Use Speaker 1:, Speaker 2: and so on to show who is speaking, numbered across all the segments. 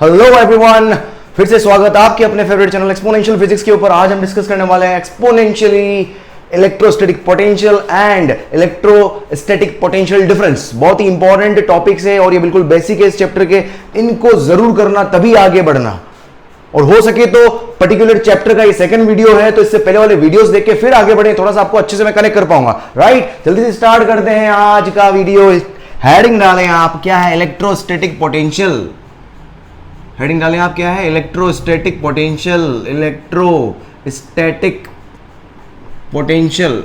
Speaker 1: Hello everyone, फिर से स्वागत आपके अपने फेवरेट चैनल एक्सपोनेंशियल फिजिक्स के ऊपर। आज हम डिस्कस करने वाले हैं exponentially electrostatic potential and electrostatic potential difference. बहुत ही इंपॉर्टेंट टॉपिक्स है और ये बिल्कुल बेसिक है इस चैप्टर के। इनको जरूर करना, तभी आगे बढ़ना। और हो सके तो पर्टिकुलर चैप्टर का ये सेकंड वीडियो है, तो इससे पहले वाले वीडियोस देख के फिर आगे बढ़े, थोड़ा सा आपको अच्छे से मैं कनेक्ट कर पाऊंगा। राइट, जल्दी से स्टार्ट करते हैं आज का वीडियो। हेडिंग डालें आप, क्या है? Electrostatic potential. हेडिंग डालें आप, क्या है? Electrostatic potential. Electrostatic potential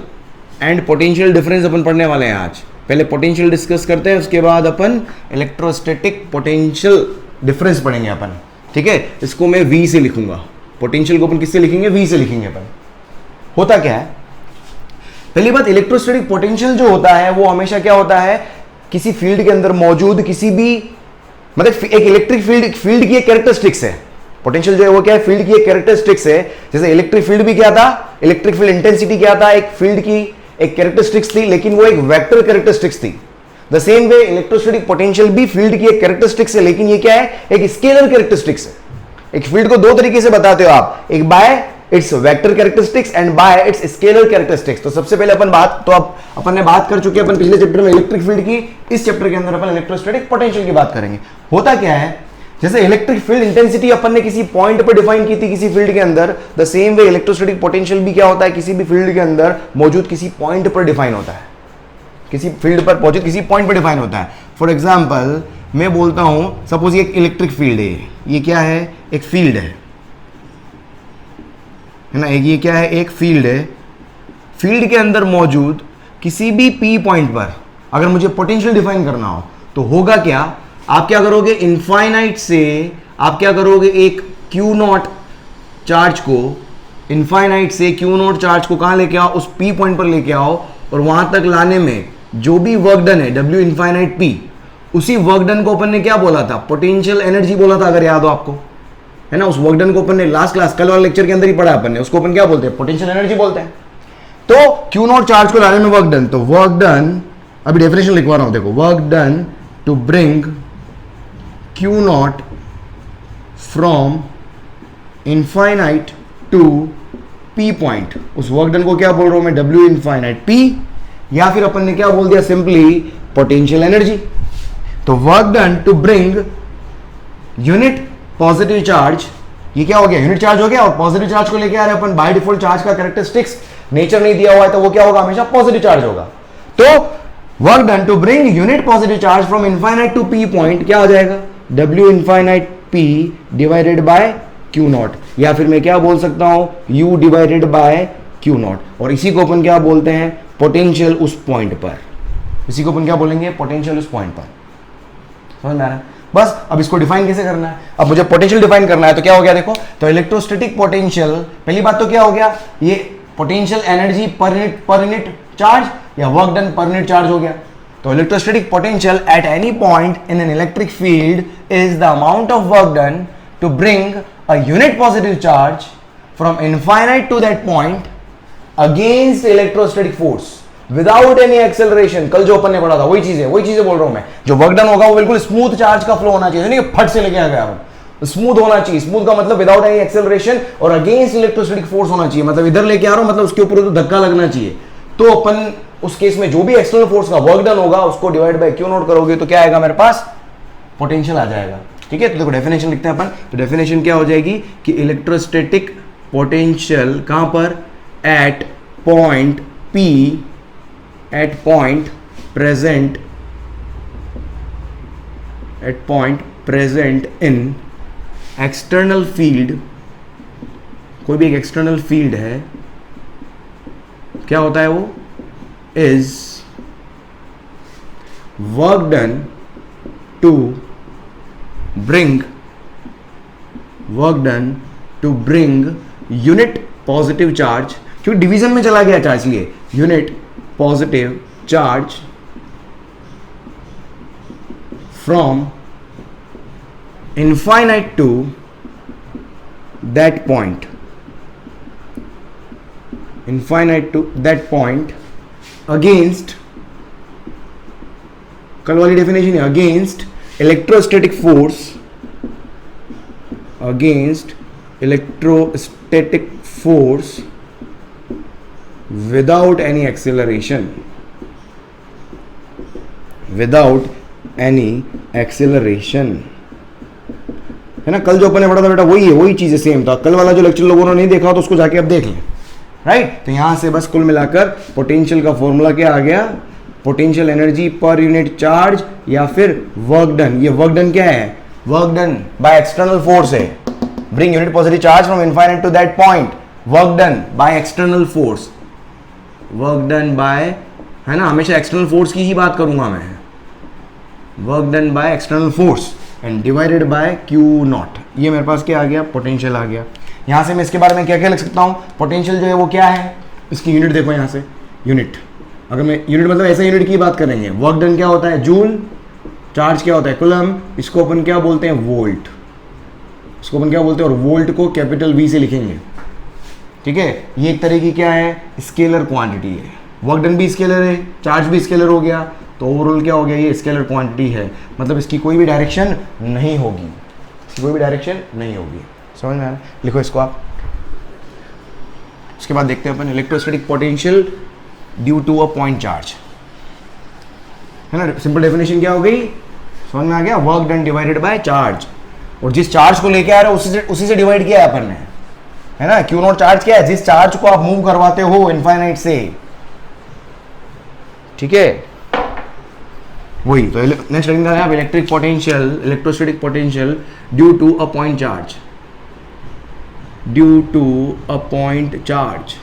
Speaker 1: and potential difference अपन पढ़ने वाले हैं आज। पहले पोटेंशियल डिस्कस करते हैं, उसके बाद अपन इलेक्ट्रोस्टैटिक पोटेंशियल डिफरेंस पढ़ेंगे अपन। ठीक है, इसको मैं वी से लिखूंगा। पोटेंशियल को अपन किससे लिखेंगे? वी से लिखेंगे अपन। होता क्या है, पहली बात, इलेक्ट्रोस्टैटिक पोटेंशियल जो होता है वो हमेशा क्या होता है? किसी फील्ड के अंदर मौजूद किसी भी, मतलब एक इलेक्ट्रिक फील्ड की एक कैरेक्टरिस्टिक्स है। पोटेंशियल जो है वो क्या है? फील्ड की एक कैरेक्टरिस्टिक्स है। जैसे इलेक्ट्रिक फील्ड भी क्या था? इलेक्ट्रिक फील्ड इंटेंसिटी क्या था? एक फील्ड की एक कैरेक्टरिस्टिक्स थी, लेकिन वो एक वेक्टर कैरेक्टरिस्टिक्स थी। The same way electrostatic potential भी फील्ड की एक कैरेक्टरिस्टिक्स है, लेकिन ये क्या है? एक स्केलर कैरेक्टरिस्टिक्स है। एक फील्ड को दो तरीके से बताते हो आप, एक bye it's vector characteristics and bye it's scalar characteristics. तो सबसे पहले अपन बात, तो अब अपन ने बात कर चुके हैं अपन पिछले चैप्टर में इलेक्ट्रिक फील्ड की। इस चैप्टर के अंदर अपन इलेक्ट्रोस्टैटिक पोटेंशियल की बात करेंगे। होता क्या है, जैसे इलेक्ट्रिक फील्ड इंटेंसिटी अपन ने किसी पॉइंट पर डिफाइन की थी किसी फील्ड के अंदर, the same way electrostatic potential भी क्या होता है? किसी भी फील्ड के अंदर मौजूद किसी पॉइंट पर डिफाइन होता है। किसी फील्ड पर मौजूद किसी पॉइंट पर डिफाइन होता है। फॉर एग्जाम्पल मैं बोलता हूं, सपोज ये एक इलेक्ट्रिक फील्ड है। ये क्या है? एक फील्ड है ना। ये क्या है? एक फील्ड है। फील्ड के अंदर मौजूद किसी भी पी पॉइंट पर अगर मुझे पोटेंशियल डिफाइन करना हो तो होगा क्या? आप क्या करोगे? इनफाइनाइट से आप क्या करोगे? एक क्यू नॉट चार्ज को, इनफाइनाइट से क्यू नॉट चार्ज को कहां लेके आओ? उस पी पॉइंट पर लेके आओ, और वहां तक लाने में जो भी वर्क डन है, डब्ल्यू इनफाइनाइट पी, उसी वर्क डन को अपन ने क्या बोला था? पोटेंशियल एनर्जी बोला था, अगर याद हो आपको, है ना। उस वर्क डन को अपन ने लास्ट क्लास, कल वाले लेक्चर के अंदर ही पढ़ा अपन ने। उसको अपन क्या बोलते हैं? पोटेंशियल एनर्जी बोलते हैं। तो क्यू नॉट चार्ज को लाने में वर्क डन, तो वर्क डन, अभी डेफिनेशन लिखवा रहा हूं, देखो। Work done to bring Q naught from infinite to P point, उस वर्क डन को क्या बोल रहा हूं मैं? डब्ल्यू इनफाइनाइट पी, या फिर अपन ने क्या बोल दिया? Simply potential energy. तो work done to bring unit positive charge, ये क्या हो गया? यूनिट चार्ज हो गया, और पॉजिटिव चार्ज को लेके आ रहे हैं अपन। बाय डिफॉल्ट चार्ज का कैरेक्टरिस्टिक्स नेचर नहीं दिया हुआ है, तो वो क्या होगा? हमेशा पॉजिटिव चार्ज होगा। तो work done to bring unit positive charge from infinite to P point क्या हो जाएगा? W infinite P divided by Q naught, या फिर मैं क्या बोल सकता हूं? U divided by Q naught. और इसी को अपन क्या बोलते हैं? पोटेंशियल उस पॉइंट पर। इसी को अपन क्या बोलेंगे? पोटेंशियल उस पॉइंट पर। समझ में आ रहा है? बस अब इसको डिफाइन कैसे करना है? अब मुझे पोटेंशियल डिफाइन करना है, तो क्या हो गया? देखो, तो इलेक्ट्रोस्टैटिक पोटेंशियल, पहली बात तो क्या हो गया? ये potential energy per unit charge, या work done per unit charge हो गया। तो electrostatic potential at any point in an electric field is the amount of work done to bring a unit positive charge from infinite to that point against electrostatic force without any acceleration. कल जो अपन ने पढ़ा था वही चीज है, वही चीजें बोल रहा हूं मैं। जो वर्क डन होगा वो बिल्कुल स्मूथ चार्ज का फ्लो होना चाहिए, नहीं फट से लेके आ गया, स्मूथ होना चाहिए। स्मूथ का मतलब विदाउट एनी एक्सेलरेशन, और अगेंस्ट इलेक्ट्रोस्टैटिक फोर्स होना चाहिए, मतलब इधर लेके आ रहा हूं, मतलब उसके ऊपर तो धक्का लगना चाहिए। तो अपन उस केस में जो भी एक्सटर्नल फोर्स का वर्क डन होगा उसको डिवाइड बाय क्यू नॉट करोगे, तो क्या आएगा मेरे पास? पोटेंशियल आ जाएगा। ठीक है, तो देखो डेफिनेशन लिखते हैं अपन। तो डेफिनेशन क्या हो जाएगी कि इलेक्ट्रोस्टैटिक पोटेंशियल कहां पर? At point P, at point present in external field, कोई भी एक एक्सटर्नल फील्ड है, क्या होता है वो? is work done to bring unit positive charge, क्योंकि डिवीजन में चला गया चार्ज, लिए unit positive charge from infinite to that point, against, कल वाली डेफिनेशन है, against electrostatic force against electrostatic force without any acceleration, without any acceleration, है ना। कल जो अपन ने पढ़ा था बेटा वही है, वही चीज है, सेम था। कल वाला जो लेक्चर लोगों ने नहीं देखा तो उसको जाके अब देख लें, राइट। तो यहां से बस कुल मिलाकर पोटेंशियल का फॉर्मूला क्या आ गया, potential energy per unit charge या फिर वर्क डन। ये वर्क डन क्या है, work done by external force है। Bring unit positive charge from infinite to that point, work done by external force, work done by, है ना, हमेशा external force की ही बात करूंगा मैं, work done by external force and divided by Q not. ये मेरे पास क्या आ गया, पोटेंशियल आ गया। यहां से मैं इसके बारे में क्या क्या लिख सकता हूं, पोटेंशियल जो है वो क्या है, इसकी यूनिट देखो यहां से, यूनिट, अगर मैं यूनिट मतलब ऐसा यूनिट की बात करेंगे, वर्क डन क्या होता है जूल, चार्ज क्या होता है कूलम, इसको अपन क्या बोलते हैं वोल्ट, इसको अपन क्या बोलते हैं, और वोल्ट को कैपिटल वी से लिखेंगे, ठीक है। ये एक तरह की क्या है, स्केलर क्वांटिटी है। वर्क डन भी स्केलर है, चार्ज भी स्केलर हो गया, तो ओवरऑल क्या हो गया, ये स्केलर क्वांटिटी है, मतलब इसकी कोई भी डायरेक्शन नहीं होगी, इसकी कोई भी डायरेक्शन नहीं होगी। समझ में आ रहा है, लिखो इसको आप। उसके बाद देखते हैं अपन electrostatic potential due to a point charge, है ना। सिंपल डेफिनेशन क्या हो गई, समझ में आ गया, work done divided by charge, और जिस चार्ज को लेके आ रहे हो उसी से डिवाइड किया है अपन ने, है ना। क्यू नॉट चार्ज क्या है, जिस चार्ज को आप मूव करवाते हो इनफाइनाइट से, ठीक है, वही। तो नेक्स्ट लिखना है आप electric potential, electrostatic potential due to a point charge, due to a point charge,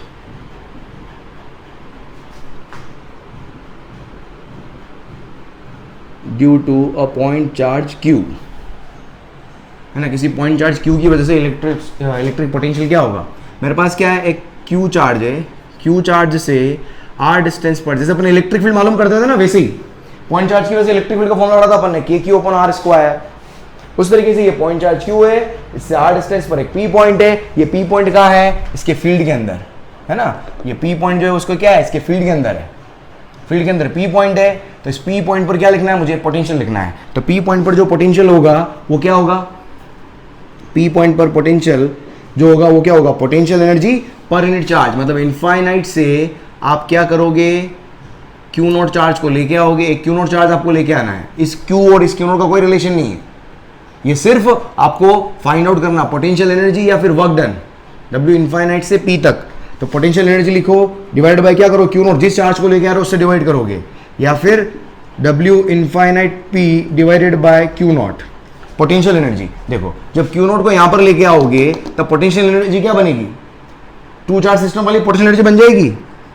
Speaker 1: due to a point charge Q, है ना। किसी पॉइंट चार्ज Q की वजह से इलेक्ट्रिक पोटेंशियल क्या होगा, मेरे पास क्या है, एक Q चार्ज है, Q चार्ज से R डिस्टेंस पर, जैसे अपन इलेक्ट्रिक फील्ड मालूम करते थे ना, वैसे ही पॉइंट चार्ज की वजह से इलेक्ट्रिक फील्ड का फॉर्मूला पढ़ा था अपन ने, KQ/R²। उस तरीके से ये पॉइंट चार्ज Q है, इससे R डिस्टेंस पर एक P पॉइंट है, ये P पॉइंट कहाँ है, इसके फील्ड के अंदर, है ना। ये P पॉइंट जो है उसको क्या है, इसके फील्ड के अंदर है, फील्ड के अंदर P पॉइंट है, तो इस P पॉइंट पर क्या लिखना है मुझे, पोटेंशियल लिखना है। तो P पॉइंट पर जो पोटेंशियल होगा वो क्या होगा, P पॉइंट पर पोटेंशियल जो होगा वो क्या होगा, potential energy per unit charge, मतलब इनफाइनाइट से आप क्या करोगे, क्यू नॉट चार्ज को लेके आओगे, एक क्यू नॉट चार्ज आपको लेके आना है, इस क्यू और इस क्यू नॉट का कोई रिलेशन नहीं है, ये सिर्फ आपको फाइंड आउट करना पोटेंशियल एनर्जी या फिर वर्क डन, W इनफाइनाइट से P तक। तो पोटेंशियल एनर्जी लिखो, डिवाइड बाय क्या करो, क्यू नॉट, जिस चार्ज को लेके आ रहे हो उससे डिवाइड करोगे, या फिर W infinite P divided by Q not. Potential energy देखो, जब क्यू नॉट को यहां पर लेके आओगे तब पोटेंशियल एनर्जी क्या बनेगी, टू चार्ज सिस्टम वाली पोटेंशियल एनर्जी बन जाएगी।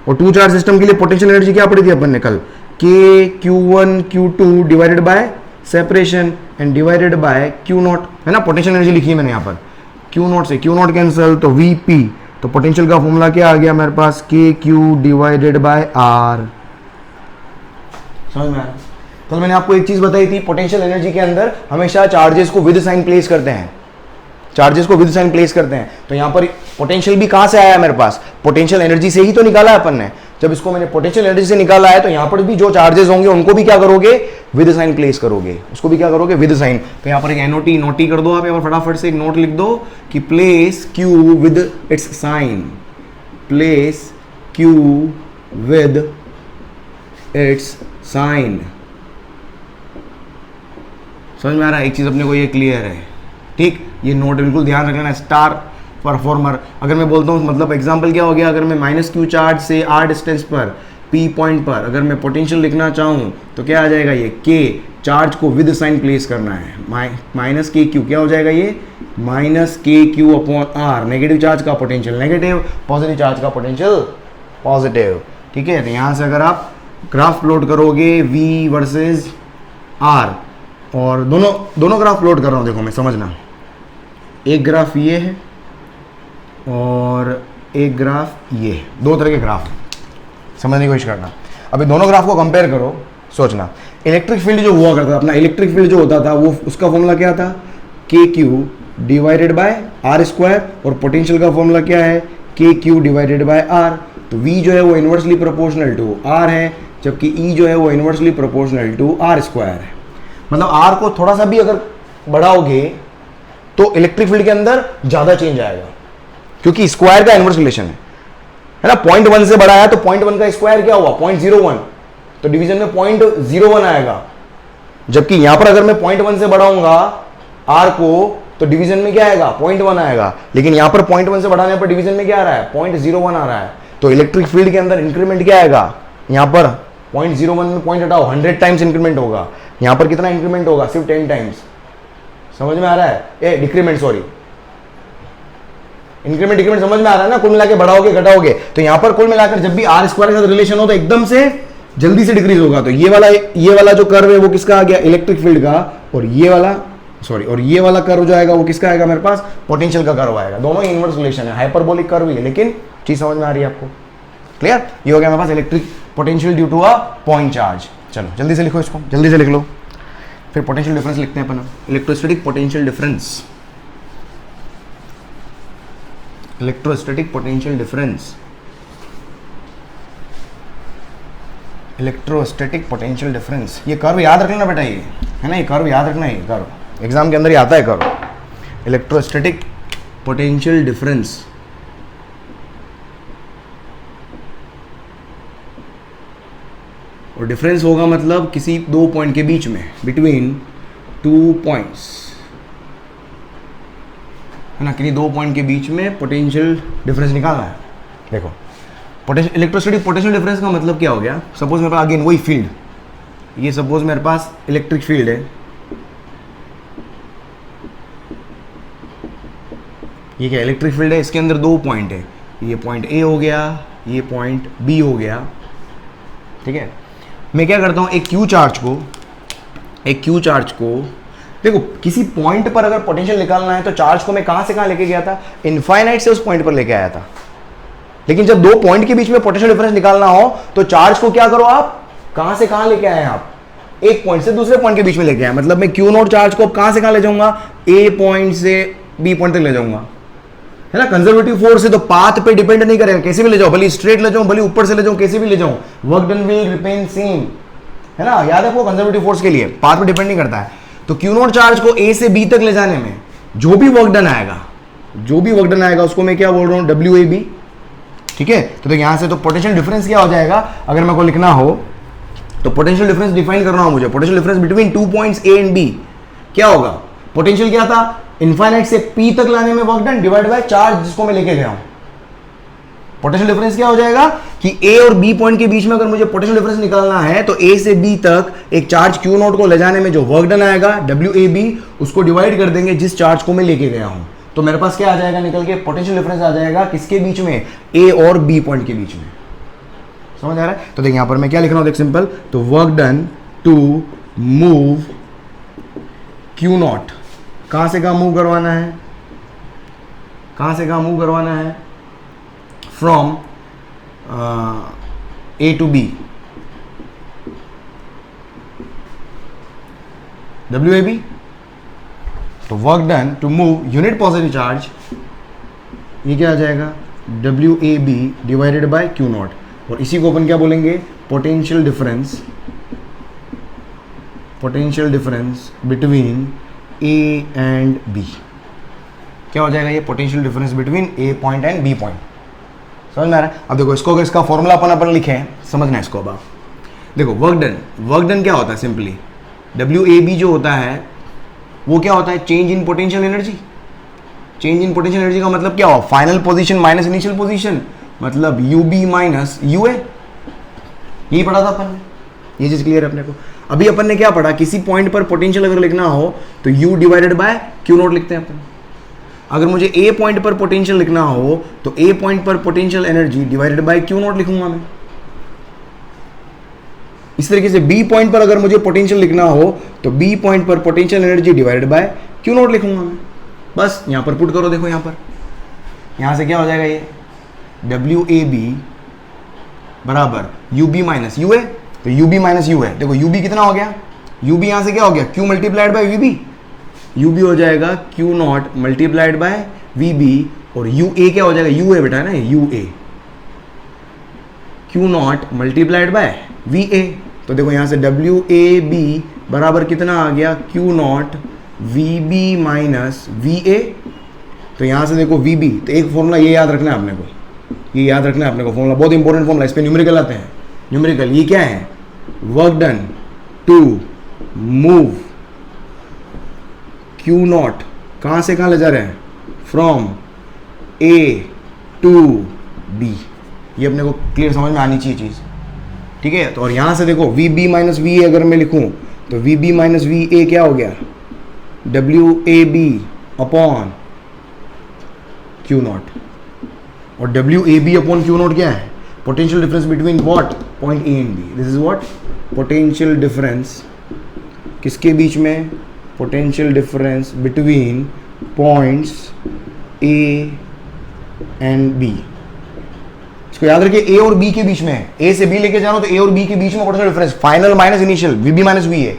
Speaker 1: और टू चार्ज सिस्टम के लिए पोटेंशियल एनर्जी क्या पड़ी थी अपन ने कल, KQ1 Q2 divided by separation and divided by Q not, है ना। पोटेंशियल एनर्जी लिखी है मैंने यहाँ पर, क्यू नॉट से क्यू नॉट कैंसिल, तो VP, तो पोटेंशियल का फॉर्मूला क्या आ गया मेरे पास, KQ डिवाइडेड बाय R। समझ में आया। कल मैंने आपको एक चीज बताई थी, पोटेंशियल एनर्जी के अंदर हमेशा चार्जेस को विद साइन प्लेस करते हैं, चार्जेस को विद साइन प्लेस करते हैं। तो यहां पर पोटेंशियल भी कहां से आया है मेरे पास, पोटेंशियल एनर्जी से ही तो निकाला है अपन ने। जब इसको मैंने पोटेंशियल एनर्जी से निकाला है तो यहां पर भी जो चार्जेस होंगे उनको भी क्या करोगे, विद साइन प्लेस करोगे, उसको भी क्या करोगे, विद साइन। तो यहां पर एक NOT नोटी कर दो आप, यहाँ पर फटाफट से एक नोट लिख दो कि place Q with its sign, place Q with its sign. समझ में आ रहा है, एक चीज अपने को ये क्लियर है, ठीक। ये नोट बिल्कुल ध्यान रखना, स्टार परफॉर्मर। अगर मैं बोलता हूँ, मतलब एग्जांपल क्या हो गया, अगर मैं -Q चार्ज से R डिस्टेंस पर P पॉइंट पर अगर मैं पोटेंशियल लिखना चाहूँ तो क्या आ जाएगा, ये K चार्ज को विद साइन प्लेस करना है, -KQ क्या हो जाएगा, ये -KQ/R, नेगेटिव चार्ज का पोटेंशियल नेगेटिव, पॉजिटिव चार्ज का पोटेंशियल पॉजिटिव, ठीक है। तो यहाँ से अगर आप ग्राफ प्लॉट करोगे V वर्सेज R, और दोनों ग्राफ प्लॉट कर रहा हूँ, देखो मैं समझना, एक ग्राफ ये है और एक ग्राफ ये, दो तरह के ग्राफ समझने की कोशिश करना। अभी दोनों ग्राफ को कंपेयर करो, सोचना इलेक्ट्रिक फील्ड जो हुआ करता था, अपना इलेक्ट्रिक फील्ड जो होता था वो उसका फॉर्मूला क्या था, KQ डिवाइडेड बाय R², और पोटेंशियल का फॉर्मूला क्या है, KQ डिवाइडेड बाय R। तो V जो है वो इनवर्सली प्रोपोर्शनल टू R है, जबकि E जो है वो इनवर्सली प्रोपोर्शनल टू R² है। मतलब R को थोड़ा सा भी अगर बढ़ाओगे तो इलेक्ट्रिक फील्ड के अंदर ज्यादा चेंज आएगा, क्योंकि स्क्वायर का इनवर्स रिलेशन है ना। 0.1 से बड़ा है तो 0.1 का स्क्वायर क्या हुआ 0.01, तो डिवीजन में 0.01 आएगा। जबकि यहां पर अगर मैं 0.1 से बढ़ाऊंगा r को तो डिवीजन में क्या आएगा 0.1 आएगा, लेकिन यहां पर 0.1 से बढ़ाने पर डिवीजन में क्या आ रहा है 0.01 आ रहा है। तो इलेक्ट्रिक फील्ड के अंदर इंक्रीमेंट क्या आएगा, यहां पर 0.01 में पॉइंट हटाओ 100 टाइम्स इंक्रीमेंट होगा, यहां पर कितना इंक्रीमेंट होगा सिर्फ 10 टाइम्स। समझ में आ रहा है, डिक्रीमेंट सॉरी, इंक्रीमेंट डिक्रीमेंट समझ में आ रहा है ना। कुल मिला के बढ़ाओगे घटाओगे, तो यहां पर कुल मिलाकर जब भी आर स्क्वायर के साथ रिलेशन हो तो एकदम से जल्दी से डिक्रीज होगा। तो ये वाला जो कर्व है वो किसका आ गया इलेक्ट्रिक फील्ड का, और ये वाला कर्व जो आएगा वो किसका आएगा मेरे पास पोटेंशियल का कर्व आएगा। दोनों ही इनवर्स रिलेशन है, हाइपरबोलिक कर्व ही है, लेकिन चीज समझ में आ रही है आपको, क्लियर। ये हो गया मेरे पास electric potential due to a point charge. चलो जल्दी से लिखो इसको, जल्दी से लिख लो, फिर पोटेंशियल डिफरेंस लिखते हैं अपन। Electrostatic potential difference, electrostatic potential difference, electrostatic potential difference. ये कर्व याद रखना बेटा, ये है ना, ये कर्व याद रखना, ये कर्व एग्जाम के अंदर ही आता है कर्व। इलेक्ट्रोस्टैटिक पोटेंशियल डिफरेंस, और डिफरेंस होगा मतलब किसी दो पॉइंट के बीच में, बिटवीन टू पॉइंट्स, है ना, किसी दो पॉइंट के बीच में पोटेंशियल डिफरेंस निकालना है। देखो इलेक्ट्रोस्टैटिक पोटेंशियल डिफरेंस का मतलब क्या हो गया, सपोज मेरे पास अगेन वही फील्ड, ये सपोज मेरे पास इलेक्ट्रिक फील्ड है, ये क्या इलेक्ट्रिक फील्ड है, इसके अंदर दो पॉइंट है, ये पॉइंट ए हो गया, ये पॉइंट बी हो गया, ठीक है। मैं क्या करता हूं, एक क्यू चार्ज को देखो, किसी पॉइंट पर अगर पोटेंशियल निकालना है तो चार्ज को मैं कहां से कहां लेके गया था, इनफाइनाइट से उस पॉइंट पर लेके आया था। लेकिन जब दो पॉइंट के बीच में पोटेंशियल डिफरेंस निकालना हो तो चार्ज को क्या करो, आप कहां से कहां लेके आए, आप एक पॉइंट से दूसरे पॉइंट के बीच में लेके आए। मतलब मैं क्यू नोट चार्ज को कहां से कहां ले जाऊंगा, ए पॉइंट से बी पॉइंट तक ले जाऊंगा, है ना। कंजर्वेटिव फोर्स है तो पाथ पे डिपेंड नहीं करेगा, कैसे भी ले जाओ, भले स्ट्रेट ले जाऊं, भले ऊपर से ले जाऊं, कैसे भी ले जाऊं, work done will remain same, है ना। याद है वो कंजर्वेटिव फोर्स के लिए पाथ पे डिपेंड नहीं करता है। तो क्यू नोट चार्ज को ए से बी तक ले जाने में जो भी वर्क डन आएगा उसको मैं क्या बोल रहा हूं, डब्ल्यू ए बी, ठीक है। तो यहां से तो पोटेंशियल डिफरेंस क्या हो जाएगा, अगर मेरे को लिखना हो तो पोटेंशियल डिफरेंस डिफाइन करना हो मुझे, potential difference between two points A and B क्या होगा, पोटेंशियल क्या था, इनफाइनाइट से पी तक लाने में work done divide by charge जिसको मैं लेके गया हूं। पोटेंशियल डिफरेंस क्या हो जाएगा कि ए और बी पॉइंट के बीच में अगर मुझे पोटेंशियल डिफरेंस निकालना है तो ए से बी तक एक चार्ज क्यू नोट को ले जाने में जो वर्क डन आएगा डब्ल्यू ए बी, उसको डिवाइड कर देंगे जिस चार्ज को मैं लेके गया हूं। तो मेरे पास क्या आ जाएगा निकल के, पोटेंशियल डिफरेंस आ जाएगा किसके बीच में, ए और बी पॉइंट के बीच में। समझ आ रहा है। तो देख यहां पर मैं क्या लिख रहा हूं, देख सिंपल, तो work done to move Q naught, कहां से कहां मूव करवाना है, from A to B, W A B. तो work done to move unit positive charge, ये क्या आ जाएगा, W A B divided by Q naught, और इसी को अपन क्या बोलेंगे, potential difference between A and B. क्या हो जाएगा ये, potential difference between A point and B point. समझ में आ रहा है। अब देखो इसको, अगर इसका फॉर्मूला अपन लिखे हैं, समझना है इसको। अब आप देखो वर्क डन क्या होता है, सिंपली डब्ल्यू ए बी जो होता है वो क्या होता है, change in potential energy. Change in potential energy का मतलब क्या हुआ, final position minus initial position, मतलब you B minus U A. यही पढ़ा था अपन ने, ये चीज क्लियर है अपने को। अभी अपन ने क्या पढ़ा, किसी पॉइंट पर पोटेंशियल अगर लिखना हो तो you divided by Q note लिखते हैं अपन। अगर मुझे ए पॉइंट पर पोटेंशियल लिखना हो तो ए पॉइंट पर potential energy divided by Q note लिखूंगा मैं। इस तरीके से बी पॉइंट पर अगर मुझे पोटेंशियल लिखना हो तो बी पॉइंट पर potential energy divided by Q note लिखूंगा मैं। बस यहां पर पुट करो, देखो यहां से क्या हो जाएगा, ये डब्ल्यू ए बी बराबर you B minus U A. तो यू बी माइनस यू है, देखो यू बी कितना हो गया, यू बी यहां से क्या हो गया, Q multiplied by V B. U B हो जाएगा Q naught multiplied by V B, और यू ए क्या हो जाएगा, यू ए बेटा है ना, U A Q naught multiplied by V A. तो देखो यहां से डब्ल्यू ए बी बराबर कितना आ गया, Q naught V B minus V A. तो यहाँ से देखो वी बी, तो एक फॉर्मूला ये याद रखना है आपने को, ये याद रखना है आपने को, फॉर्मूला बहुत इंपॉर्टेंट फॉर्मूला, इस पे न्यूमेरिकल आते हैं। न्यूमेरिकल ये क्या है, work done to move Q naught, कहाँ से कहाँ ले जा रहे हैं, फ्रॉम ए टू बी। ये अपने को क्लियर समझ में आनी चाहिए चीज़, ठीक है। तो और यहाँ से देखो V B minus V A अगर मैं लिखूँ तो V B minus V A क्या हो गया, W A B upon Q naught. और W A B upon Q naught क्या है, potential difference between what, point A and B. This is what, potential difference किसके बीच में, potential difference between points A and B. इसको याद रखिए, ए और बी के बीच में है, ए से बी लेके जा रहा हूं तो ए और बी के बीच में potential difference, final minus initial, V B minus V A.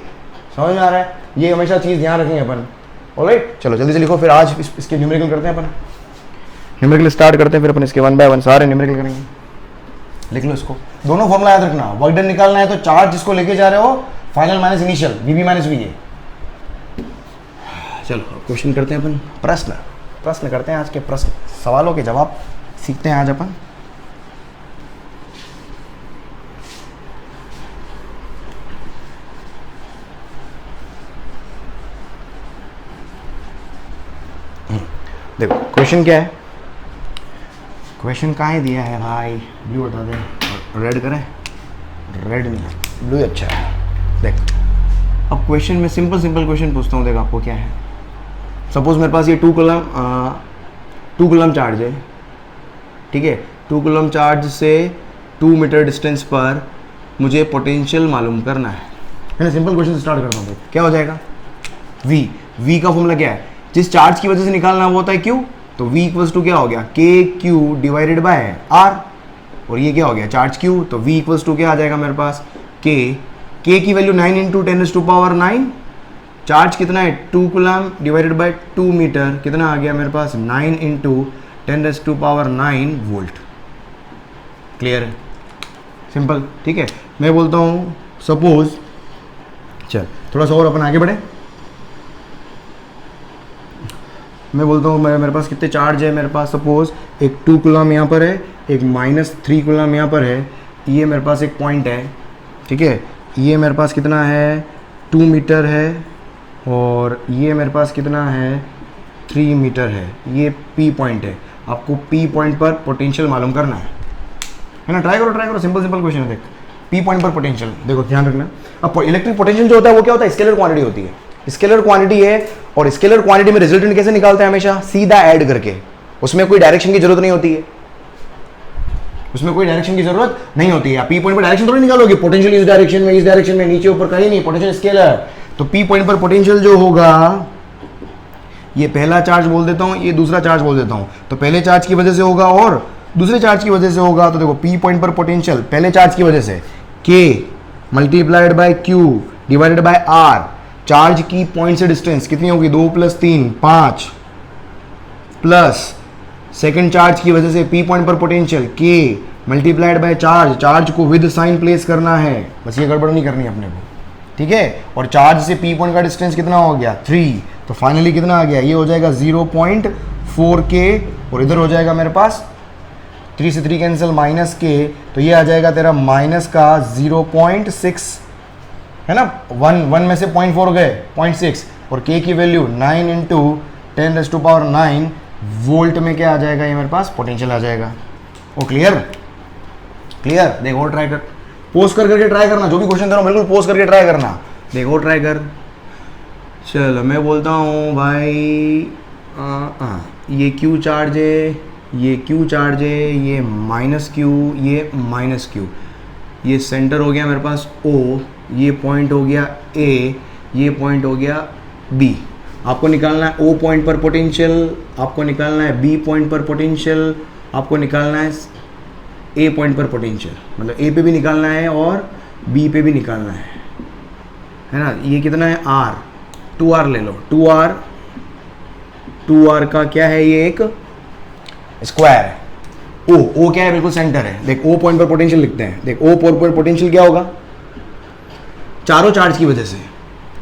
Speaker 1: समझ में आ रहा है, ये हमेशा चीज ध्यान रखेंगे अपन। ऑलराइट, चलो जल्दी से लिखो, फिर आज इसके न्यूमेरिकल करते हैं अपन, न्यूमेरिकल स्टार्ट करते हैं, फिर अपन इसके वन बाय वन सारे न्यूमेरिकल करेंगे। लिख लो इसको, दोनों फॉर्मूला याद रखना। वर्क डन निकालना है तो चार्ज जिसको लेके जा रहे हो final minus initial, V B minus V A. चलो क्वेश्चन करते हैं अपन, प्रश्न करते हैं आज के, प्रश्न सवालों के जवाब सीखते हैं आज अपन। देखो क्वेश्चन क्या है, क्वेश्चन कहाँ दिया है भाई, ब्लू बता दे, रेड करें, रेड नहीं ब्लू अच्छा है। देख अब क्वेश्चन में सिंपल क्वेश्चन पूछता हूँ, देख आपको क्या है। सपोज मेरे पास ये 2 कूलम चार्ज है, ठीक है। 2 कूलम चार्ज से 2 मीटर डिस्टेंस पर मुझे पोटेंशियल मालूम करना है ना। सिंपल क्वेश्चन स्टार्ट करता हूँ, क्या हो जाएगा, v का फॉर्मूला क्या है, जिस चार्ज की वजह से निकालना वो होता है q, तो v इक्वल्स टू क्या हो गया, के क्यू डिवाइडेड बाय r। और ये क्या हो गया, चार्ज q, तो v इक्वल्स टू क्या आ जाएगा मेरे पास, k की वैल्यू 9 इंटू 10⁻⁹। चार्ज कितना है, 2 कूलम डिवाइडेड बाय 2 मीटर, कितना आ गया मेरे पास, 9 इंटू 10⁹ वोल्ट। क्लियर है, सिंपल, ठीक है। मैं बोलता हूँ सपोज, चल थोड़ा सा और अपन आगे बढ़े, मैं बोलता हूँ मेरे पास कितने चार्ज है, मेरे पास सपोज एक 2 कूलम यहाँ पर है, एक -3 कूलम यहाँ पर है, ये मेरे पास एक पॉइंट है, ठीक है। ये मेरे पास कितना है, 2 मीटर है, और ये मेरे पास कितना है, 3 मीटर है, ये P पॉइंट है। आपको P पॉइंट पर पोटेंशियल मालूम करना है ना। ट्राई करो, सिंपल क्वेश्चन है। देख P पॉइंट पर पोटेंशियल, देखो ध्यान रखना। अब इलेक्ट्रिक पोटेंशियल जो होता है वो क्या होता है, स्केलर क्वांटिटी होती है, स्केलर क्वांटिटी है। और स्केलर क्वांटिटी में रिजल्टेंट कैसे निकालते हैं, हमेशा सीधा ऐड करके, उसमें कोई डायरेक्शन की जरूरत नहीं होती है, उसमें कोई डायरेक्शन की जरूरत नहीं होती है। P पॉइंट पर डायरेक्शन थोड़ी निकालोगे, पोटेंशियल इस डायरेक्शन में, नीचे ऊपर कहीं नहीं, पोटेंशियल स्केलर। तो P पॉइंट पर पोटेंशियल जो होगा, ये पहला चार्ज बोल देता हूं, ये दूसरा चार्ज बोल देता हूं, तो पहले चार्ज की वजह से होगा और दूसरे चार्ज की वजह से होगा। तो देखो P पॉइंट पर पोटेंशियल पहले चार्ज की वजह से K multiplied by Q divided by R, charge की पॉइंट से डिस्टेंस कितनी होगी, 2 + 3 5, प्लस सेकेंड चार्ज की वजह से P पॉइंट पर potential K multiplied by charge को विद साइन प्लेस करना है, बस ये गड़बड़ नहीं करनी अपने को, ठीक है। और चार्ज से P पॉइंट का डिस्टेंस कितना हो गया, 3, तो फाइनली कितना आ गया, ये हो जाएगा 0.4K, और इधर हो जाएगा मेरे पास 3 से 3 कैंसिल -K, तो ये आ जाएगा तेरा माइनस का 0.6, है ना। 1 में से 0.4 हो गए 0.6, और K की वैल्यू 9 इंटू 10⁹ वोल्ट में क्या आ जाएगा, ये मेरे पास पोटेंशियल आ जाएगा। ओ क्लियर, देख और ट्राई कर, पोस्ट करके ट्राई करना, जो भी क्वेश्चन दे रहा हूँ बिल्कुल पोस्ट करके ट्राई करना, देखो ट्राई कर। चलो मैं बोलता हूँ भाई, ये Q चार्ज है, ये Q चार्ज है, ये -Q, ये -Q, ये सेंटर हो गया मेरे पास O, ये पॉइंट हो गया A, ये पॉइंट हो गया B। आपको निकालना है O पॉइंट पर पोटेंशियल, आपको निकालना है B पॉइंट पर पोटेंशियल, आपको निकालना है A पॉइंट पर पोटेंशियल, मतलब A पे भी निकालना है और B पे भी निकालना है ना। ये कितना है R, 2R ले लो, 2R का क्या है, ये एक स्क्वायर है। O क्या है, बिल्कुल सेंटर है। देख O पॉइंट पर पोटेंशियल लिखते हैं, देख O पॉइंट पर पोटेंशियल क्या होगा, चारों चार्ज की वजह से,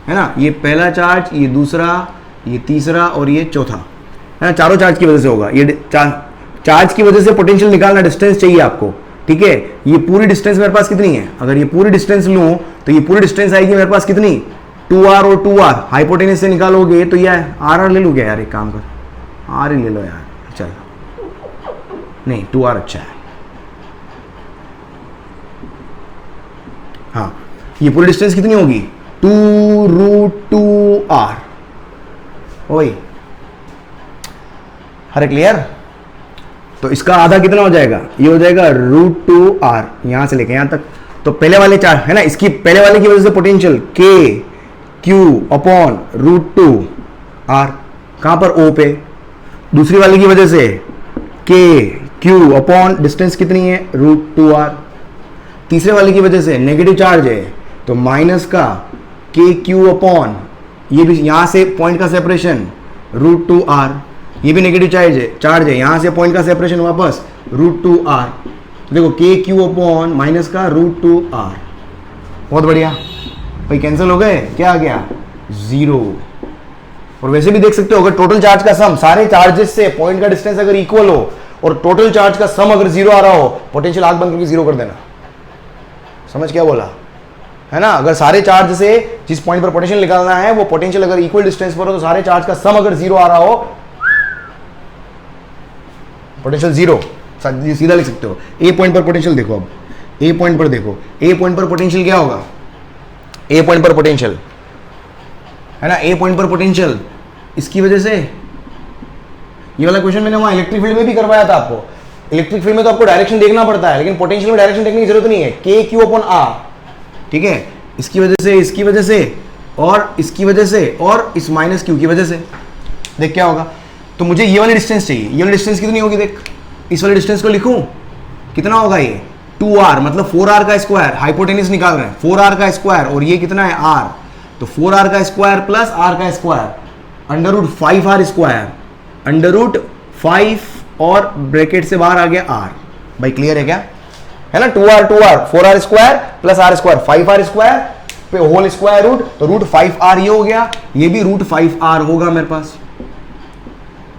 Speaker 1: है ना, ये पहला चार्ज, ये दूसरा, ये तीसरा और ये चौथा, है ना, चारों चार्ज की वजह से होगा। ये चार्ज की वजह से पोटेंशियल निकालना, डिस्टेंस चाहिए आपको, ठीक है। ये पूरी डिस्टेंस मेरे पास कितनी है, अगर ये पूरी डिस्टेंस लूं तो ये पूरी डिस्टेंस आएगी मेरे पास कितनी, 2r और 2r, हाइपोटेनस से निकालोगे तो ये r ले लूँ क्या यार, एक काम कर r ही ले लो यार, चल नहीं 2r अच्छा है। हाँ, ये पूरी डिस्टेंस कितनी होगी, 2√2r। वही, हर क्लियर। तो इसका आधा कितना हो जाएगा, ये हो जाएगा √2r, यहां से लेके यहां तक। तो पहले वाले चार्ज है ना, इसकी पहले वाले की वजह से पोटेंशियल KQ/√2r, कहां पर O पे। दूसरी वाले की वजह से KQ/ डिस्टेंस कितनी है, √2r। तीसरे वाले की वजह से नेगेटिव चार्ज है तो माइनस का KQ/, ये भी यहां से पॉइंट का सेपरेशन √2r, ये भी नेगेटिव चार्ज है, यहां से पॉइंट का सेपरेशन वापस √2r। देखो KQ/ माइनस का √2r। बहुत बढ़िया भाई, कैंसिल हो गए, क्या आ गया, 0। और वैसे भी देख सकते हो, अगर टोटल चार्ज का सम सारे चार्जेस से पॉइंट का डिस्टेंस अगर इक्वल हो और टोटल चार्ज का सम अगर 0 आ रहा हो, पोटेंशियल आग बंद करके 0 कर देना। समझ क्या बोला, है ना। अगर सारे चार्ज से जिस पॉइंट पर पोटेंशियल निकालना है वो पोटेंशियल अगर इक्वल डिस्टेंस पर हो तो सारे चार्ज का सम अगर 0 आ रहा हो, पोटेंशियल 0, सीधा लिख सकते हो। ए पॉइंट पर पोटेंशियल देखो, अब ए पॉइंट पर देखो, ए पॉइंट पर पोटेंशियल क्या होगा, ए पॉइंट पर पोटेंशियल, है ना, ए पॉइंट पर पोटेंशियल, इसकी वजह से ये वाला क्वेश्चन मैंने वहां इलेक्ट्रिक फील्ड में भी करवाया था आपको। इलेक्ट्रिक फील्ड में तो आपको डायरेक्शन देखना पड़ता है, लेकिन पोटेंशियल में डायरेक्शन देखने की जरूरत नहीं है, KQ/r, ठीक है। इसकी वजह से, इसकी वजह से और इसकी वजह से और इस माइनस Q की वजह से, देख क्या होगा। तो मुझे ये वाली डिस्टेंस चाहिए, ये वाली डिस्टेंस कितनी होगी, देख इस वाली डिस्टेंस को लिखूं, कितना होगा ये 2r, मतलब 4r का स्क्वायर, हाइपोटेनस निकाल रहे हैं 4r का स्क्वायर, और ये कितना है r, तो 4r का स्क्वायर प्लस r का स्क्वायर √5r स्क्वायर, √5 और ब्रैकेट से बाहर आ गया r। भाई क्लियर है क्या, है ना, 2r 4r square plus r square 5r square पे होल स्क्वायर रूट, तो √5r ये हो गया, ये भी √5r होगा मेरे पास।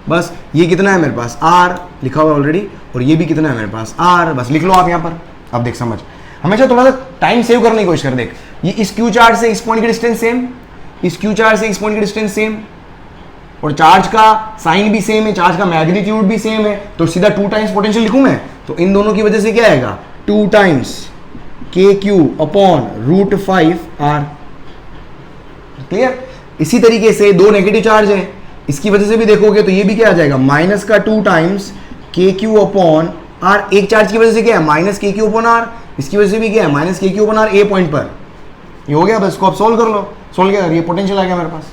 Speaker 1: बस ये कितना है मेरे पास, r लिखा हुआ ऑलरेडी, और ये भी कितना है मेरे पास, r, बस लिख लो आप यहां पर। अब देख समझ, हमेशा थोड़ा सा टाइम सेव करने की कोशिश कर। देख ये इस Q चार्ज से इस पॉइंट की डिस्टेंस सेम, इस Q चार्ज से इस पॉइंट की डिस्टेंस सेम, और चार्ज का साइन भी सेम है, चार्ज का मैग्नीट्यूड भी सेम है, तो सीधा 2 टाइम्स पोटेंशियल लिखूं मैं, तो इन दोनों की वजह से क्या आएगा, 2 टाइम्स KQ/√5r। क्लियर। इसी तरीके से 2 नेगेटिव चार्ज है, इसकी वजह से भी देखोगे तो ये भी क्या आ जाएगा, माइनस का 2 टाइम्स KQ/r। एक चार्ज की वजह से क्या है, माइनस KQ/r, इसकी वजह से भी क्या है, माइनस KQ/r ए पॉइंट पर। ये हो गया, बस इसको आप सोल्व कर लो, सोल्व क्या कर, ये पोटेंशियल आ गया मेरे पास,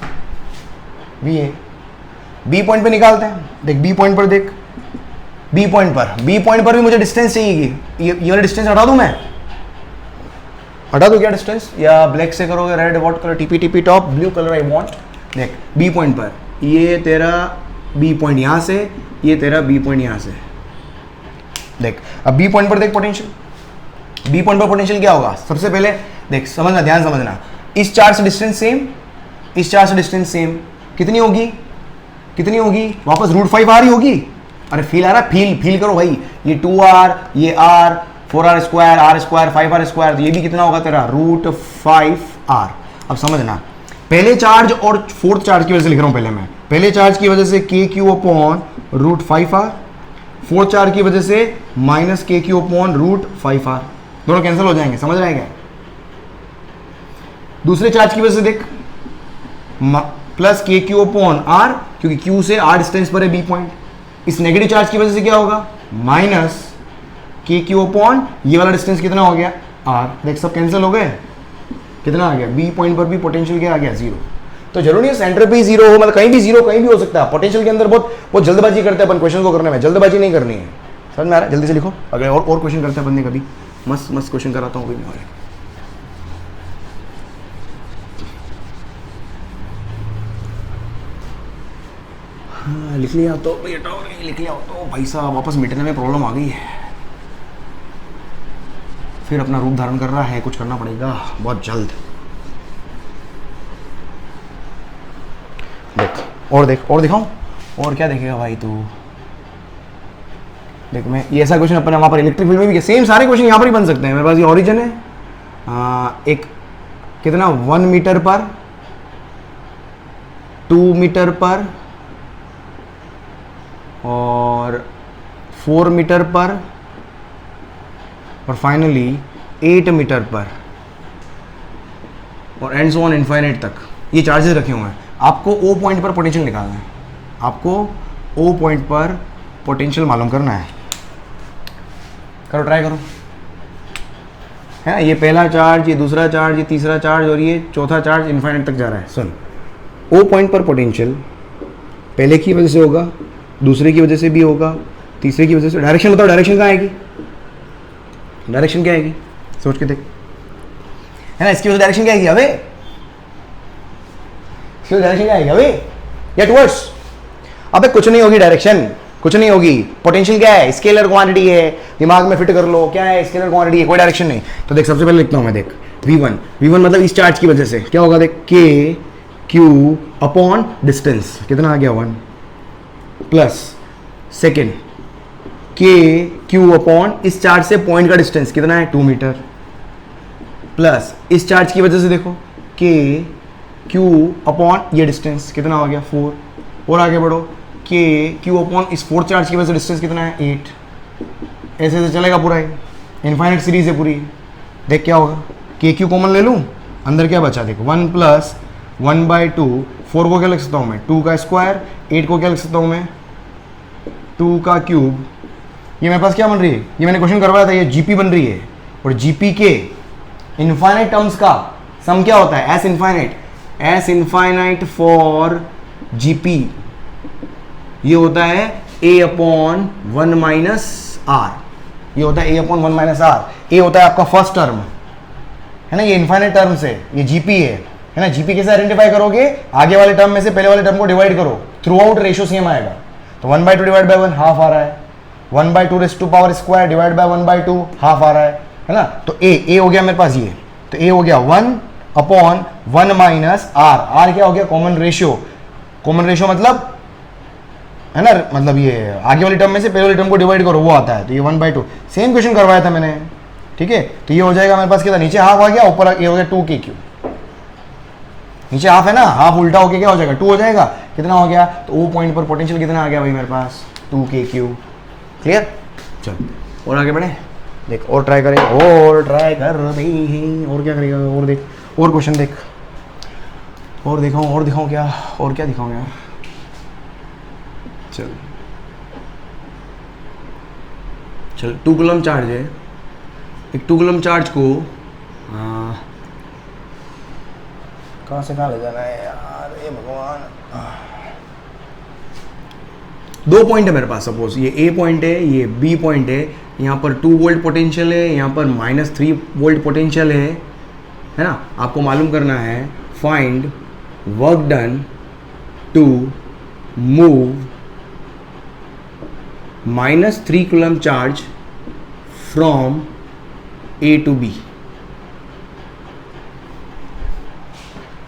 Speaker 1: भी है। बी पॉइंट पे निकालते हैं, देख बी पॉइंट पर देख, बी पॉइंट पर भी मुझे डिस्टेंस चाहिए, ये वाला डिस्टेंस हटा दूं मैं, हटा दूं क्या डिस्टेंस, या ब्लैक से करोगे, red what colour, TP top blue colour I want. देख बी पॉइंट पर ये तेरा बी पॉइंट यहां से, ये तेरा बी पॉइंट यहां से। देख अब बी पॉइंट पर देख पोटेंशियल, बी पॉइंट पर पोटेंशियल क्या होगा, सबसे पहले देख समझना, ध्यान समझना, इस चार्ज से डिस्टेंस सेम, इस चार्ज से डिस्टेंस सेम, कितनी होगी, कितनी होगी, वापस √5r ही होगी। अरे फील आ रहा है, फील करो भाई, ये 2r, ये r, 4r square, r square, 5r square, तो ये भी कितना होगा तेरा √5r। अब समझना, पहले चार्ज और फोर्थ चार्ज की वजह से लिख रहा हूं पहले मैं, पहले चार्ज की वजह से KQ/√5r, फोर्थ चार्ज की वजह से माइनस KQ/√5r, दोनों कैंसिल हो जाएंगे, समझ रहा है क्या। दूसरे चार्ज की वजह से देख प्लस KQ/r, क्योंकि Q से r डिस्टेंस पर है बी पॉइंट। इस नेगेटिव चार्ज की वजह से क्या होगा, माइनस KQ/, ये वाला डिस्टेंस कितना हो गया r, देख सब कैंसिल हो गए, कितना आ गया, बी पॉइंट पर भी पोटेंशियल क्या आ गया, 0। तो जरूरी नहीं है सेंटर पे ही 0 हो, मतलब कहीं भी 0 कहीं भी हो सकता है। पोटेंशियल के अंदर बहुत जल्दबाजी करते हैं अपन क्वेश्चन को करने में, जल्दबाजी नहीं करनी है, समझ में आ रहा है। जल्दी से लिखो, अगर और क्वेश्चन करते हैं अपन ने कभी, मस्त क्वेश्चन कराता हूँ अभी मैं। हाँ लिख लिया तो लिख लिया तो भाई साहब वापस मिटने में प्रॉब्लम आ गई है, फिर अपना रूप धारण कर रहा है, कुछ करना पड़ेगा बहुत जल्द। और देख, और दिखाऊं, और क्या देखेगा भाई तू? देख, मैं ये ऐसा क्वेश्चन अपने वहाँ पर इलेक्ट्रिक फील्ड में भी, सेम सारे क्वेश्चन यहाँ पर ही बन सकते हैं। मेरे पास ये ओरिजिन है, एक कितना 1 मीटर पर, 2 मीटर पर और 4 मीटर पर और फाइनली 8 मीटर पर और एंड सो ऑन इनफाइनाइट तक ये चार्जेस रखे हुए हैं। आपको ओ पॉइंट पर पोटेंशियल निकालना है, आपको ओ पॉइंट पर पोटेंशियल मालूम करना है। करो, ट्राई करो, है ना। ये पहला चार्ज, ये दूसरा चार्ज, ये तीसरा चार्ज और ये चौथा चार्ज इनफाइनाइट तक जा रहा है। सुन, ओ पॉइंट पर पोटेंशियल पहले की वजह से होगा, दूसरे की वजह से भी होगा, तीसरे की वजह से। डायरेक्शन बताओ, डायरेक्शन कहाँ आएगी? डायरेक्शन क्या आएगी? सोच के देख, है ना। इसकी वजह डायरेक्शन क्या आएगी? अबे इसकी वजह डायरेक्शन क्या आएगी? अबे या टुवर्ड्स? अबे कुछ नहीं होगी डायरेक्शन, कुछ नहीं होगी। पोटेंशियल क्या है? स्केलर क्वांटिटी है, दिमाग में फिट कर लो, क्या है? स्केलर क्वांटिटी है, कोई डायरेक्शन नहीं। तो देख, सबसे पहले लिखता हूं मैं, देख V1 मतलब इस चार्ज की वजह से क्या होगा? देख, K Q अपॉन डिस्टेंस, कितना आ गया 1, plus second K Q upon इस चार्ज से पॉइंट का डिस्टेंस कितना है? 2 मीटर, प्लस इस चार्ज की वजह से देखो K Q अपॉन ये डिस्टेंस कितना हो गया? 4, और आगे बढ़ो K Q अपॉन इस 4th चार्ज की वजह से डिस्टेंस कितना है? 8। ऐसे ऐसे चलेगा पूरा, इनफाइनाइट सीरीज है पूरी। देख क्या होगा, K Q कॉमन ले लूँ, अंदर क्या बचा? देखो 1 प्लस 1/2, 4 को क्या लिख सकता हूँ मैं? 2 का स्क्वायर, 8 को क्या लिख सकता हूँ मैं? 2 का क्यूब। ये मेरे पास क्या बन रही है? ये मैंने क्वेश्चन करवाया था, ये GP बन रही है। और GP के इनफाइनाइट टर्म्स का सम क्या होता है? एस इनफाइनाइट फॉर GP ये होता है A अपॉन 1 माइनस R। ये होता है A upon 1 minus R। A होता है आपका फर्स्ट टर्म, है ना। ये इनफाइनाइट टर्म से ये GP है ना। GP कैसे आइडेंटिफाई करोगे? आगे वाले टर्म में से पहले वाले टर्म को डिवाइड करो, थ्रू आउट रेशियो सेम आएगा। तो 1/2 डिवाइड बाय 1 हाफ आ रहा है, 1/2 raise to power square divide by 1/2 half आ रहा है ना। तो A हो गया मेरे पास ये, तो A हो गया 1 अपॉन 1 माइनस R। R क्या हो गया? Common ratio. कॉमन रेशियो मतलब, है ना, मतलब ये आगे वाली टर्म में से पहले वाली टर्म को डिवाइड करो, वो आता है। तो ये 1/2 सेम क्वेश्चन करवाया था मैंने, ठीक है। तो ये हो जाएगा मेरे पास कितना? नीचे हाफ आ गया, ऊपर ये हो गया 2KQ। नीचे हाफ है ना, हाफ उल्टा होके क्या हो जाएगा? 2 हो जाएगा। कितना हो गया? तो ओ पॉइंट पर पोटेंशियल कितना आ गया भाई मेरे पास? 2KQ। क्लियर? चल और आगे बढ़े, देख और ट्राई करें, और ट्राई कर रही हैं, और क्या करेगा? और देख, और क्वेश्चन देख, और दिखाऊं क्या? और क्या दिखाऊं यार? चल 2 कूलम चार्ज है, एक 2 कूलम चार्ज को कहाँ से कहाँ ले जाना है यार, ये भगवान। 2 पॉइंट है मेरे पास, सपोज ये A पॉइंट है, ये B पॉइंट है। यहाँ पर 2 वोल्ट पोटेंशियल है, यहाँ पर -3 वोल्ट पोटेंशियल है ना। आपको मालूम करना है, find work done to move -3 coulomb charge from A to B,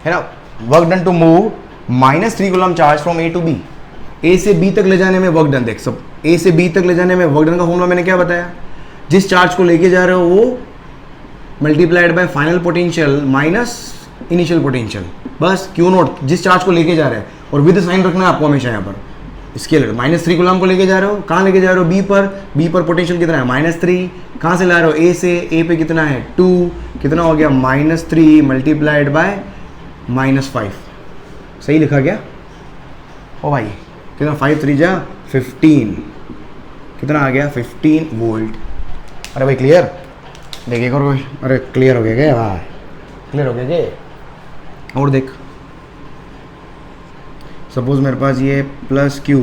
Speaker 1: है ना। Work done to move -3 coulomb charge from A to B। A से B तक ले जाने में वर्क डन, देख सब, A से B तक ले जाने में वर्क डन का फॉर्मूला मैंने क्या बताया? जिस चार्ज को लेके जा रहे हो वो multiplied by final potential minus initial potential, बस Q0 जिस चार्ज को लेके जा रहे हैं। और विद साइन रखना है आपको हमेशा यहाँ पर। स्केलर -3 कूलम को लेके जा रहे हो, कहाँ लेके जा रहे हो? B पर पोटेंशियल कितना है? -3। कहाँ से ला रहे हो? A से। A पे कितना है? 2। कितना हो गया? -3 मल्टीप्लाइड बाय -5। सही लिखा क्या? ओ भाई कितना? 5 3 जा 15। कितना आ गया? 15 वोल्ट। अरे भाई क्लियर? देखिए और कोई, अरे क्लियर हो गया क्या भाई? क्लियर हो गया क्या? और देख, सपोज मेरे पास ये +Q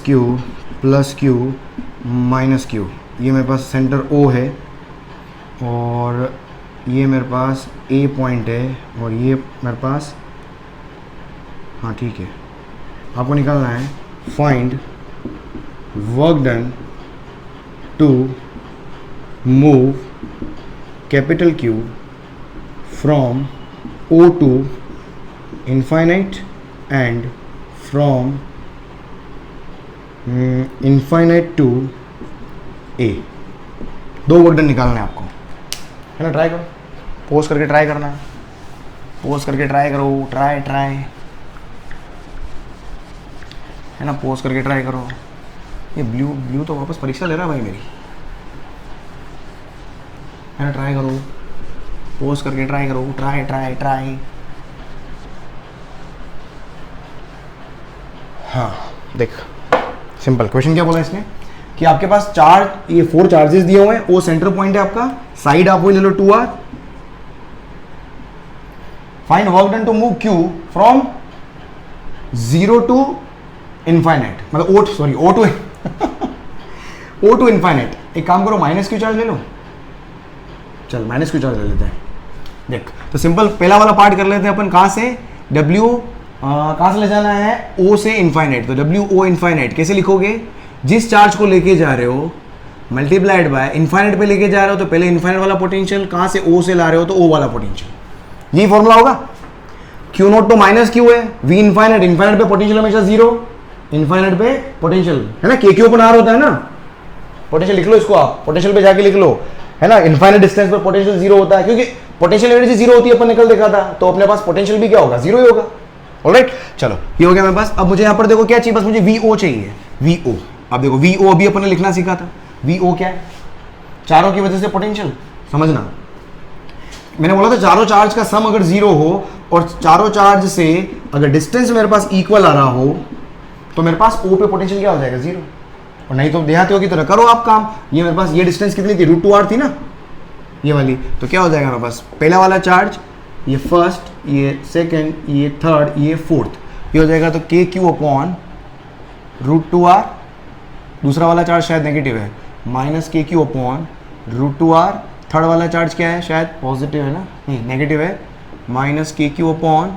Speaker 1: -Q +Q -Q, ये मेरे पास सेंटर O है और ये मेरे पास A पॉइंट है और ये मेरे पास, हाँ ठीक है। आपको निकालना है find work done to move Q from O to infinite and from infinite to A. दो वर्क डन निकालना है आपको, है ना। ट्राई करो, पोज करके ट्राई करना है, पोज करके ट्राई करो, ट्राई है ना, पोज करके ट्राई करो। ये ब्लू तो वापस परीक्षा ले रहा है भाई मेरी, है ना। ट्राई करो, पोज करके ट्राई करो, ट्राई। हाँ देख, सिंपल क्वेश्चन क्या बोला इसने कि आपके पास चार्ज, ये 4 चार्जेस दिए हुए हैं, वो सेंटर पॉइंट है आपका, साइड आप वही ले लो 2r। Find work done to move q from 0 to infinite, मतलब ओ टू इनफाइनाइट। एक काम करो, -q चार्ज ले लो, चल -q चार्ज ले लेते हैं। देख तो सिंपल पहला वाला पार्ट कर लेते हैं अपन। कहां से w कहां से ले जाना है, o से इनफाइनाइट। तो w o इनफाइनाइट कैसे लिखोगे, जिस चार्ज को लेके जा रहे हो मल्टीप्लाइड बाय इनफाइनाइट पे लेके जा रहे हो, तो पहले इनफाइनाइट वाला पोटेंशियल, कहां से o से ला रहे हो तो o वाला पोटेंशियल। यही फॉर्मूला होगा। q नॉट तो -q है, v इनफाइनाइट, इनफाइनाइट पे पोटेंशियल हमेशा 0, इनफाइनाइट पे पोटेंशियल है ना, k q अपन r होता है ना। पोटेंशियल लिख लो इसको, आप पोटेंशियल पे जाके लिख लो, है ना। इनफाइनाइट डिस्टेंस पर पोटेंशियल 0 होता है, क्योंकि पोटेंशियल एनर्जी 0 होती है, अपन निकल देखा था, तो अपने पास पोटेंशियल भी क्या होगा, 0 ही होगा। ऑलराइट, चलो ये हो गया मेरे पास। अब मुझे यहाँ पर देखो क्या चाहिए, बस मुझे vo चाहिए, vo। अब देखो vo अभी अपन ने लिखना सीखा था, vo क्या है, चारों की वजह से पोटेंशियल। समझना, मैंने बोला था चारों चार्ज का सम अगर 0 हो और चारों चार्ज से अगर डिस्टेंस मेरे पास इक्वल आ रहा हो, तो मेरे पास o पे पोटेंशियल क्या हो जाएगा, 0। और नहीं तो देहातियों की तरह करो आप काम। ये मेरे पास ये डिस्टेंस कितनी थी, √2r थी ना, ये वाली। तो क्या हो जाएगा मेरे पास, पहला वाला चार्ज, ये फर्स्ट, ये सेकंड, ये थर्ड, ये फोर्थ, ये हो जाएगा तो kq अपॉन √2r। दूसरा वाला चार्ज शायद नेगेटिव है, -kq अपॉन √2r। थर्ड वाला चार्ज क्या है, शायद पॉजिटिव है ना, नहीं नेगेटिव है, -kq अपॉन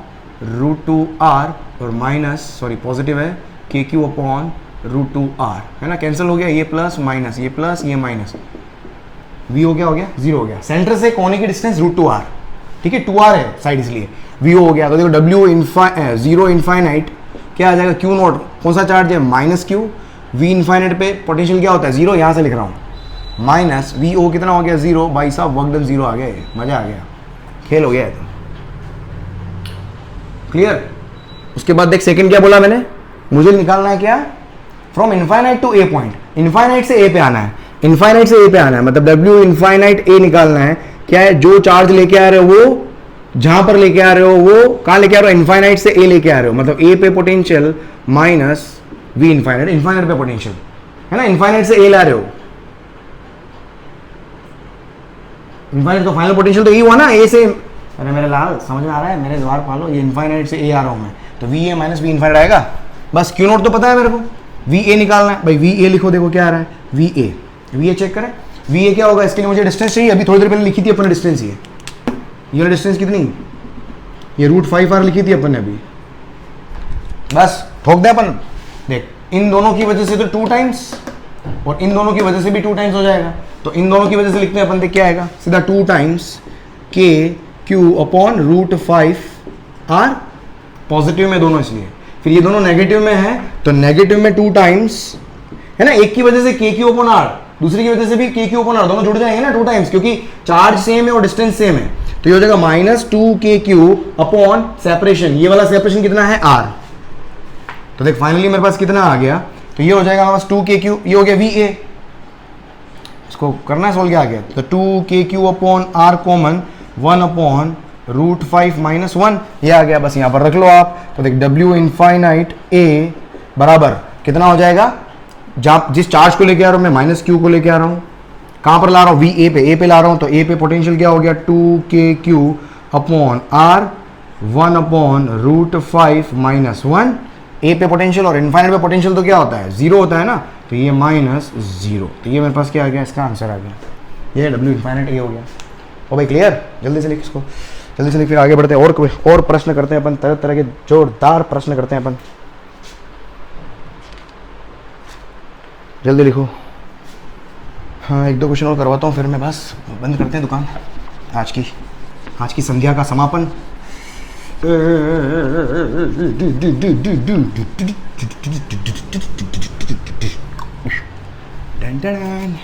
Speaker 1: √2r और पॉजिटिव है kq अपॉन √2r, है ना। कैंसिल हो गया, ये प्लस माइनस, ये प्लस, ये माइनस, v हो गया 0 हो गया। सेंटर से कोने की डिस्टेंस √2r, ठीक है, 2r है साइड, इसलिए v हो गया। तो देखो w 0 इनफाइनाइट क्या आ जाएगा, q नॉट, कौन सा चार्ज है, -q। v इनफाइनाइट पे पोटेंशियल क्या होता है, 0, यहाँ से लिख रहा हूँ, माइनस vo कितना हो गया, 0। भाई साहब वर्क डन 0 आ गया, मजा आ गया, खेल हो गया है। तो क्लियर। उसके बाद देख सेकंड क्या बोला मैंने, मुझे निकालना है क्या, from infinite to A point, infinite से ए पे आना है, इनफाइनाइट से ए पे आना है, मतलब w इनफाइनाइट ए निकालना है। क्या है, जो चार्ज लेके आ रहे हो वो, जहां पर लेके आ रहे हो वो कहां लेके आ रहे हो, इनफाइनाइट से ए लेके आ रहे हो, मतलब ए पे potential minus v infinite, infinite पे पोटेंशियल, है ना। इनफाइनाइट से ए ला रहे हो, इनफाइनाइट तो फाइनल पोटेंशियल तो ये हुआ ना, ए से। अरे मेरे लाल समझ में आ रहा है, मेरे द्वार पालो, ये इनफाइनाइट से ए आ रहा हूं मैं, तो V A minus V infinite आएगा। बस क्यू नोट तो पता है मेरे को, वी ए निकालना है भाई, वी ए लिखो, देखो क्या आ रहा है, वी ए चेक करें, वी ए क्या होगा, इसके लिए मुझे डिस्टेंस चाहिए, अभी थोड़ी देर पहले लिखी थी अपन डिस्टेंस, ये डिस्टेंस कितनी, ये √5r लिखी थी अपन ने अभी, बस ठोक दे अपन। देख इन दोनों की वजह से तो 2 टाइम्स और इन दोनों की वजह से भी 2 टाइम्स हो जाएगा, तो इन दोनों की वजह से लिखते हैं अपन, देख क्या आएगा, सीधा 2 times k q upon √5r, positive में दोनों इसलिए, फिर ये दोनों नेगेटिव में है तो नेगेटिव में 2 टाइम्स, है ना। एक की वजह से k q अपॉन r, दूसरी की वजह से भी k q अपॉन r, दोनों जुड़ जाएंगे ना 2 टाइम्स, क्योंकि चार्ज सेम है और डिस्टेंस सेम है, तो ये हो जाएगा -2kq अपॉन सेपरेशन, ये वाला सेपरेशन कितना है r। तो देख फाइनली मेरे पास कितना आ गया, तो ये हो जाएगा हमारे पास 2kq, ये हो गया va, इसको करना है सॉल्व, क्या आ गया, तो 2kq upon r common 1 upon √5 - 1, ये आ गया, बस यहाँ पर रख लो आप। तो देख w इनफाइनाइट a बराबर कितना हो जाएगा, जब जिस चार्ज को लेके आ रहा हूँ मैं, -q को लेके आ रहा हूँ, कहाँ पर ला रहा हूँ, a पे ला रहा हूँ, तो a पे पोटेंशियल क्या हो गया, 2kq upon r 1 upon √5 - 1, a पे पोटेंशियल और इनफाइनाइट पे पोटेंशियल तो क्या होता है, 0 होता है ना, तो ये -0, तो ये मेरे पास क्या आ गया, इसका आंसर आ गया, ये w इनफाइनाइट a हो गया। ओ भाई क्लियर, जल्दी से लिख इसको, जल्दी से लिख, फिर आगे बढ़ते हैं, और प्रश्न करते हैं अपन, तरह तरह के जोरदार प्रश्न करते हैं अपन, जल्दी लिखो। हाँ 1-2 क्वेश्चन और करवाता हूँ, फिर मैं बस बंद करते हैं दुकान, आज की संध्या का समापन। Done done.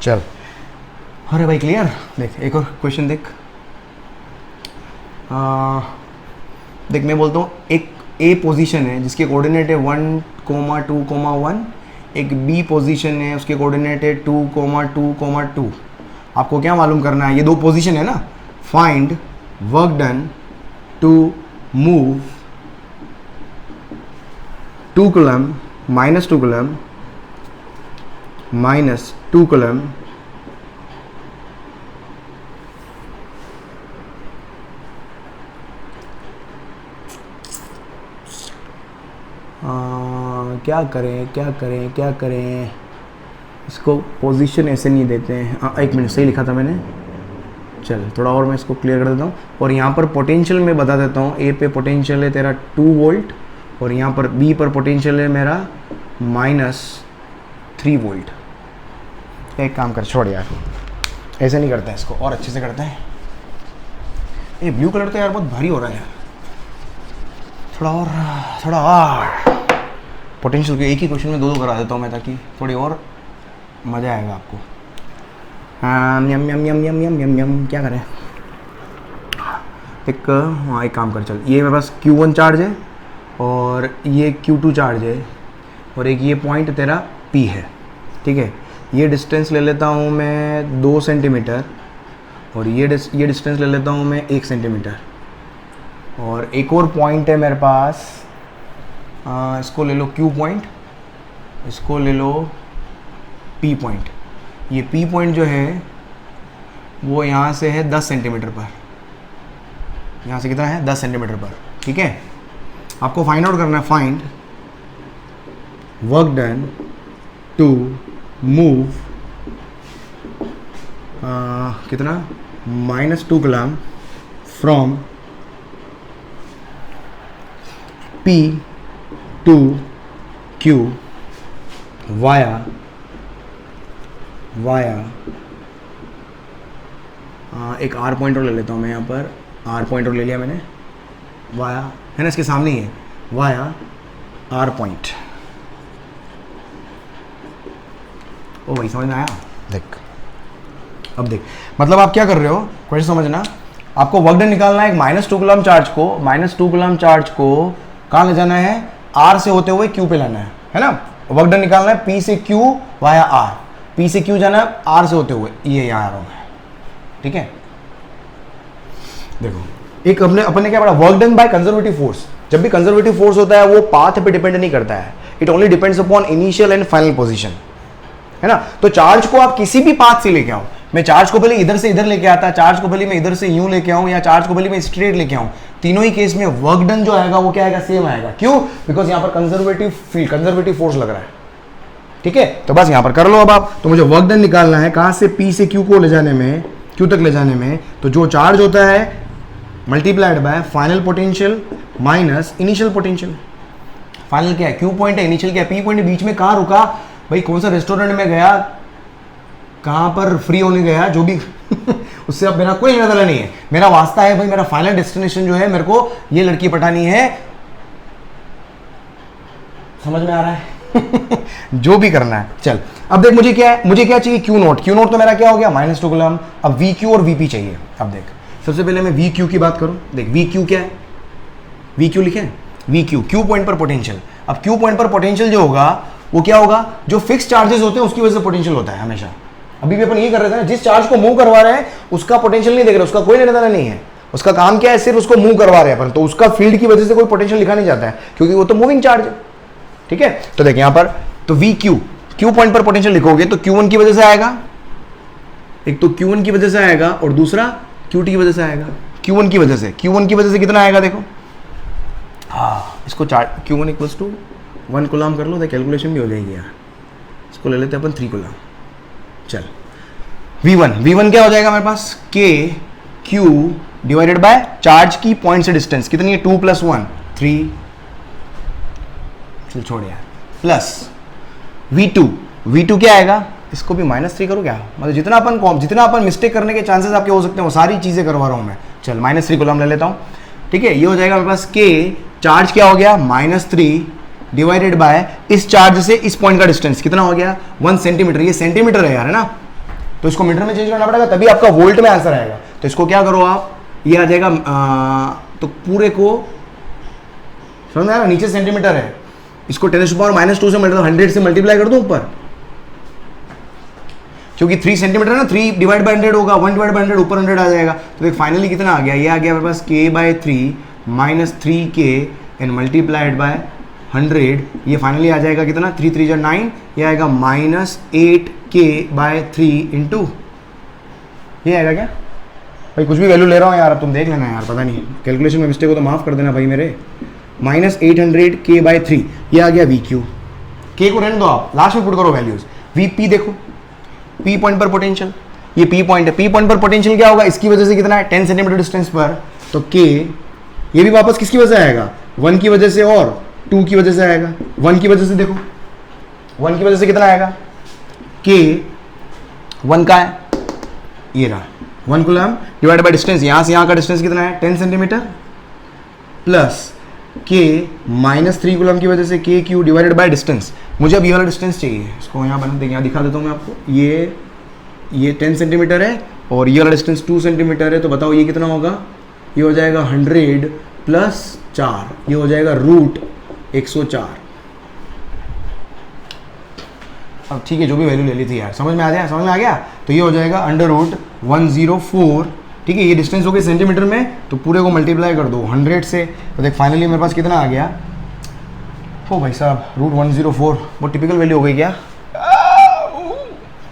Speaker 1: चल, अरे भाई क्लियर। देख एक और क्वेश्चन देख। देख मैं बोलता हूँ एक ए पोजीशन है जिसके कोऑर्डिनेट है 1,2,1, एक बी पोजीशन है उसके कोऑर्डिनेट है 2,2,2। आपको क्या मालूम करना है, ये दो पोजीशन है ना। Find work done to move 2 coulomb -2 coulomb -2 coulomb क्या करें इसको पोजीशन ऐसे नहीं देते हैं। एक मिनट, सही लिखा था मैंने। चल थोड़ा और मैं इसको क्लियर कर देता हूँ। और यहाँ पर पोटेंशियल मैं बता देता हूँ। ए पे पोटेंशियल है तेरा 2 वोल्ट और यहाँ पर बी पर पोटेंशियल है मेरा -3 वोल्ट। एक काम कर, छोड़ यार, ऐसे नहीं करते हैं इसको, और अच्छे से करते हैं। ये ब्लू कलर तो यार बहुत भारी हो रहा है यार, थोड़ा और पोटेंशियल के एक ही क्वेश्चन में 2 करा देता हूँ मैं, ताकि थोड़ी और मज़ा आएगा आपको। हाँ यम यम यम यम यम यम यम क्या करें। एक काम कर, चल ये मेरे पास Q1 चार्ज है और ये Q2 चार्ज है और एक ये पॉइंट तेरा P है, ठीक है। ये डिस्टेंस ले लेता हूँ मैं 2 सेंटीमीटर और ये डिस्टेंस ले लेता हूँ मैं 1 सेंटीमीटर। और एक और पॉइंट है मेरे पास, इसको ले लो Q पॉइंट, इसको ले लो P पॉइंट। ये P पॉइंट जो है वो यहाँ से है 10 सेंटीमीटर पर, यहाँ से कितना है 10 सेंटीमीटर पर, ठीक है। आपको फाइंड आउट करना है, find work done to move कितना -2 coulomb from P to Q via एक R पॉइंट और ले लेता हूँ मैं। यहाँ पर R पॉइंट और ले लिया मैंने, वाया है ना, इसके सामने ही है, वाया R पॉइंट। ओ भाई समझ में आया। देख अब देख, मतलब आप क्या कर रहे हो, क्वेश्चन समझना। आपको वर्क डन निकालना है। एक -2 कूलम चार्ज को कहाँ ले जाना है, R से होते हुए Q पे लाना है ना। वर्क डन निकालना है P से Q वाया R, P से Q जाना है R से होते हुए, ये यहाँ आ रहा है, ठीक है। देखो एक अपने क्या पढ़ा, work done by conservative force. जब भी कंजर्वेटिव फोर्स होता है वो पाथ पे डिपेंड नहीं करता है, it only depends upon initial and final position, है ना। तो चार्ज को आप किसी भी पाथ से लेके आओ, मैं चार्ज को पहले इधर से इधर लेके आता, चार्ज को पहले मैं इधर से यूं लेके आऊं, या चार्ज को पहले मैं स्ट्रेट लेके आऊं, तीनों ही केस में वर्क डन जो आएगा वो क्या आएगा, सेम आएगा। क्यों? बिकॉज यहां पर कंजर्वेटिव फील्ड, कंजर्वेटिव फोर्स लग रहा है, ठीक है। तो बस यहां पर कर लो अब आप। तो मुझे वर्क डन निकालना है कहां से, P से Q को ले जाने में, Q तक ले जाने में। तो जो चार्ज होता है multiplied by final potential minus initial potential. Final क्या है, Q पॉइंट है, इनिशियल क्या है, P पॉइंट। बीच में कहां रुका भाई, कौन सा रेस्टोरेंट में गया, कहां पर फ्री होने गया, जो भी उससे अब मेरा कोई लेना देना नहीं है। मेरा वास्ता है भाई, मेरा फाइनल डेस्टिनेशन जो है, मेरे को ये लड़की पटानी है, समझ में आ रहा है जो भी करना है। चल अब देख, मुझे क्या चाहिए, Q नोट तो मेरा क्या हो गया -2 कूलम। अब VQ और VP चाहिए। अब देख सबसे पहले मैं VQ की बात करूं। देख VQ क्या है, VQ लिखे, VQ Q पॉइंट पर पोटेंशियल। अब Q पॉइंट पर पोटेंशियल जो होगा वो क्या होगा, जो फिक्स चार्जेस होते हैं उसकी वजह से पोटेंशियल होता है हमेशा। अभी भी अपन ये कर रहे थे ना, जिस चार्ज को मूव करवा रहे हैं उसका पोटेंशियल नहीं देख रहे, उसका कोई लेना देना नहीं है, उसका काम क्या है, सिर्फ उसको मूव करवा रहे हैं अपन, तो उसका फील्ड की वजह से कोई पोटेंशियल लिखा नहीं जाता है, क्योंकि वो तो मूविंग चार्ज है, ठीक है। तो देखिए यहां पर, तो VQ Q पॉइंट पर पोटेंशियल लिखोगे तो Q1 की वजह से आएगा, एक तो Q1 की वजह से आएगा और दूसरा QT की वजह से आएगा। Q1 की वजह से कितना आएगा देखो, हाँ इसको Q1 = 1 कूलम कर लो, तो कैलकुलेशन भी हो जाएगी यार। इसको ले लेते हैं अपन 3 कूलम। चल V1 क्या हो जाएगा मेरे पास, K Q divided by charge की पॉइंट से डिस्टेंस कितनी है, 2 + 1 3, चल छोड़ यार, प्लस V2 क्या आएगा, इसको भी -3 करूँ क्या, मतलब जितना अपन मिस्टेक करने के चांसेस आपके हो सकते हैं वो सारी चीजें करवा रहा हूं मैं। चल -3 कूलम ले लेता हूं, ठीक है। ये हो जाएगा मेरे पास K चार्ज क्या हो गया, -3 डिवाइडेड बाय इस चार्ज से इस पॉइंट का डिस्टेंस कितना हो गया, 1 सेंटीमीटर। ये सेंटीमीटर है यार, है ना, तो इसको मीटर में चेंज करना पड़ेगा तभी आपका वोल्ट में आंसर आएगा। तो इसको क्या करो आप, ये आ जाएगा तो पूरे को समझ में आया, नीचे सेंटीमीटर है, इसको 10⁻⁻² से मतलब 100 से मल्टीप्लाई कर दो ऊपर, क्योंकि 3 सेंटीमीटर है ना, 3 डिवाइड बाय 100 होगा, 1 डिवाइड बाय 100 ऊपर 100 आ जाएगा। तो देख फाइनली कितना आ गया, ये आ गया मेरे पास K/3 -3K and multiplied by 100। ये फाइनली आ जाएगा कितना, 3 3 9, ये आएगा -8K/3 इंटू, ये आएगा क्या भाई, कुछ भी वैल्यू ले रहा हूँ यार, अब तुम देख लेना यार, पता नहीं कैलकुलेशन में मिस्टेक हो तो माफ कर देना भाई मेरे, -800K/3, ये आ गया VQ। K को रहने दो आप, लास्ट में पुट करो वैल्यूज। VP देखो, P पॉइंट पर पोटेंशियल, ये P पॉइंट है, P पॉइंट पर पोटेंशियल क्या होगा, इसकी वजह से कितना है, 10 सेंटीमीटर डिस्टेंस पर, तो K ये भी वापस किसकी वजह से आएगा, 1 की वजह से और 2 की वजह से आएगा। 1 की वजह से देखो, 1 की वजह से कितना आएगा, K 1 का है, ये रहा 1 कूलम डिवाइड बाय डिस्टेंस, यहां से यहां का डिस्टेंस कितना है, 10 सेंटीमीटर, प्लस K -3 कूलम की वजह से KQ डिवाइडेड बाय डिस्टेंस। मुझे अब ये वाला डिस्टेंस चाहिए, इसको यहाँ बना देंगे, यहाँ दिखा देता हूँ मैं आपको। ये 10 सेंटीमीटर है और ये वाला डिस्टेंस 2 सेंटीमीटर है, तो बताओ ये कितना होगा, ये हो जाएगा 100 + 4, ये हो जाएगा √104। अब ठीक है, जो भी वैल्यू ले ली थी यार, समझ में आ गया, तो ये हो जाएगा √104, ठीक है। ये डिस्टेंस हो गई सेंटीमीटर में, तो पूरे को मल्टीप्लाई कर दो 100 से, तो देख फाइनली मेरे पास कितना आ गया, हो भाई साहब √104, बहुत टिपिकल वैल्यू हो गई क्या,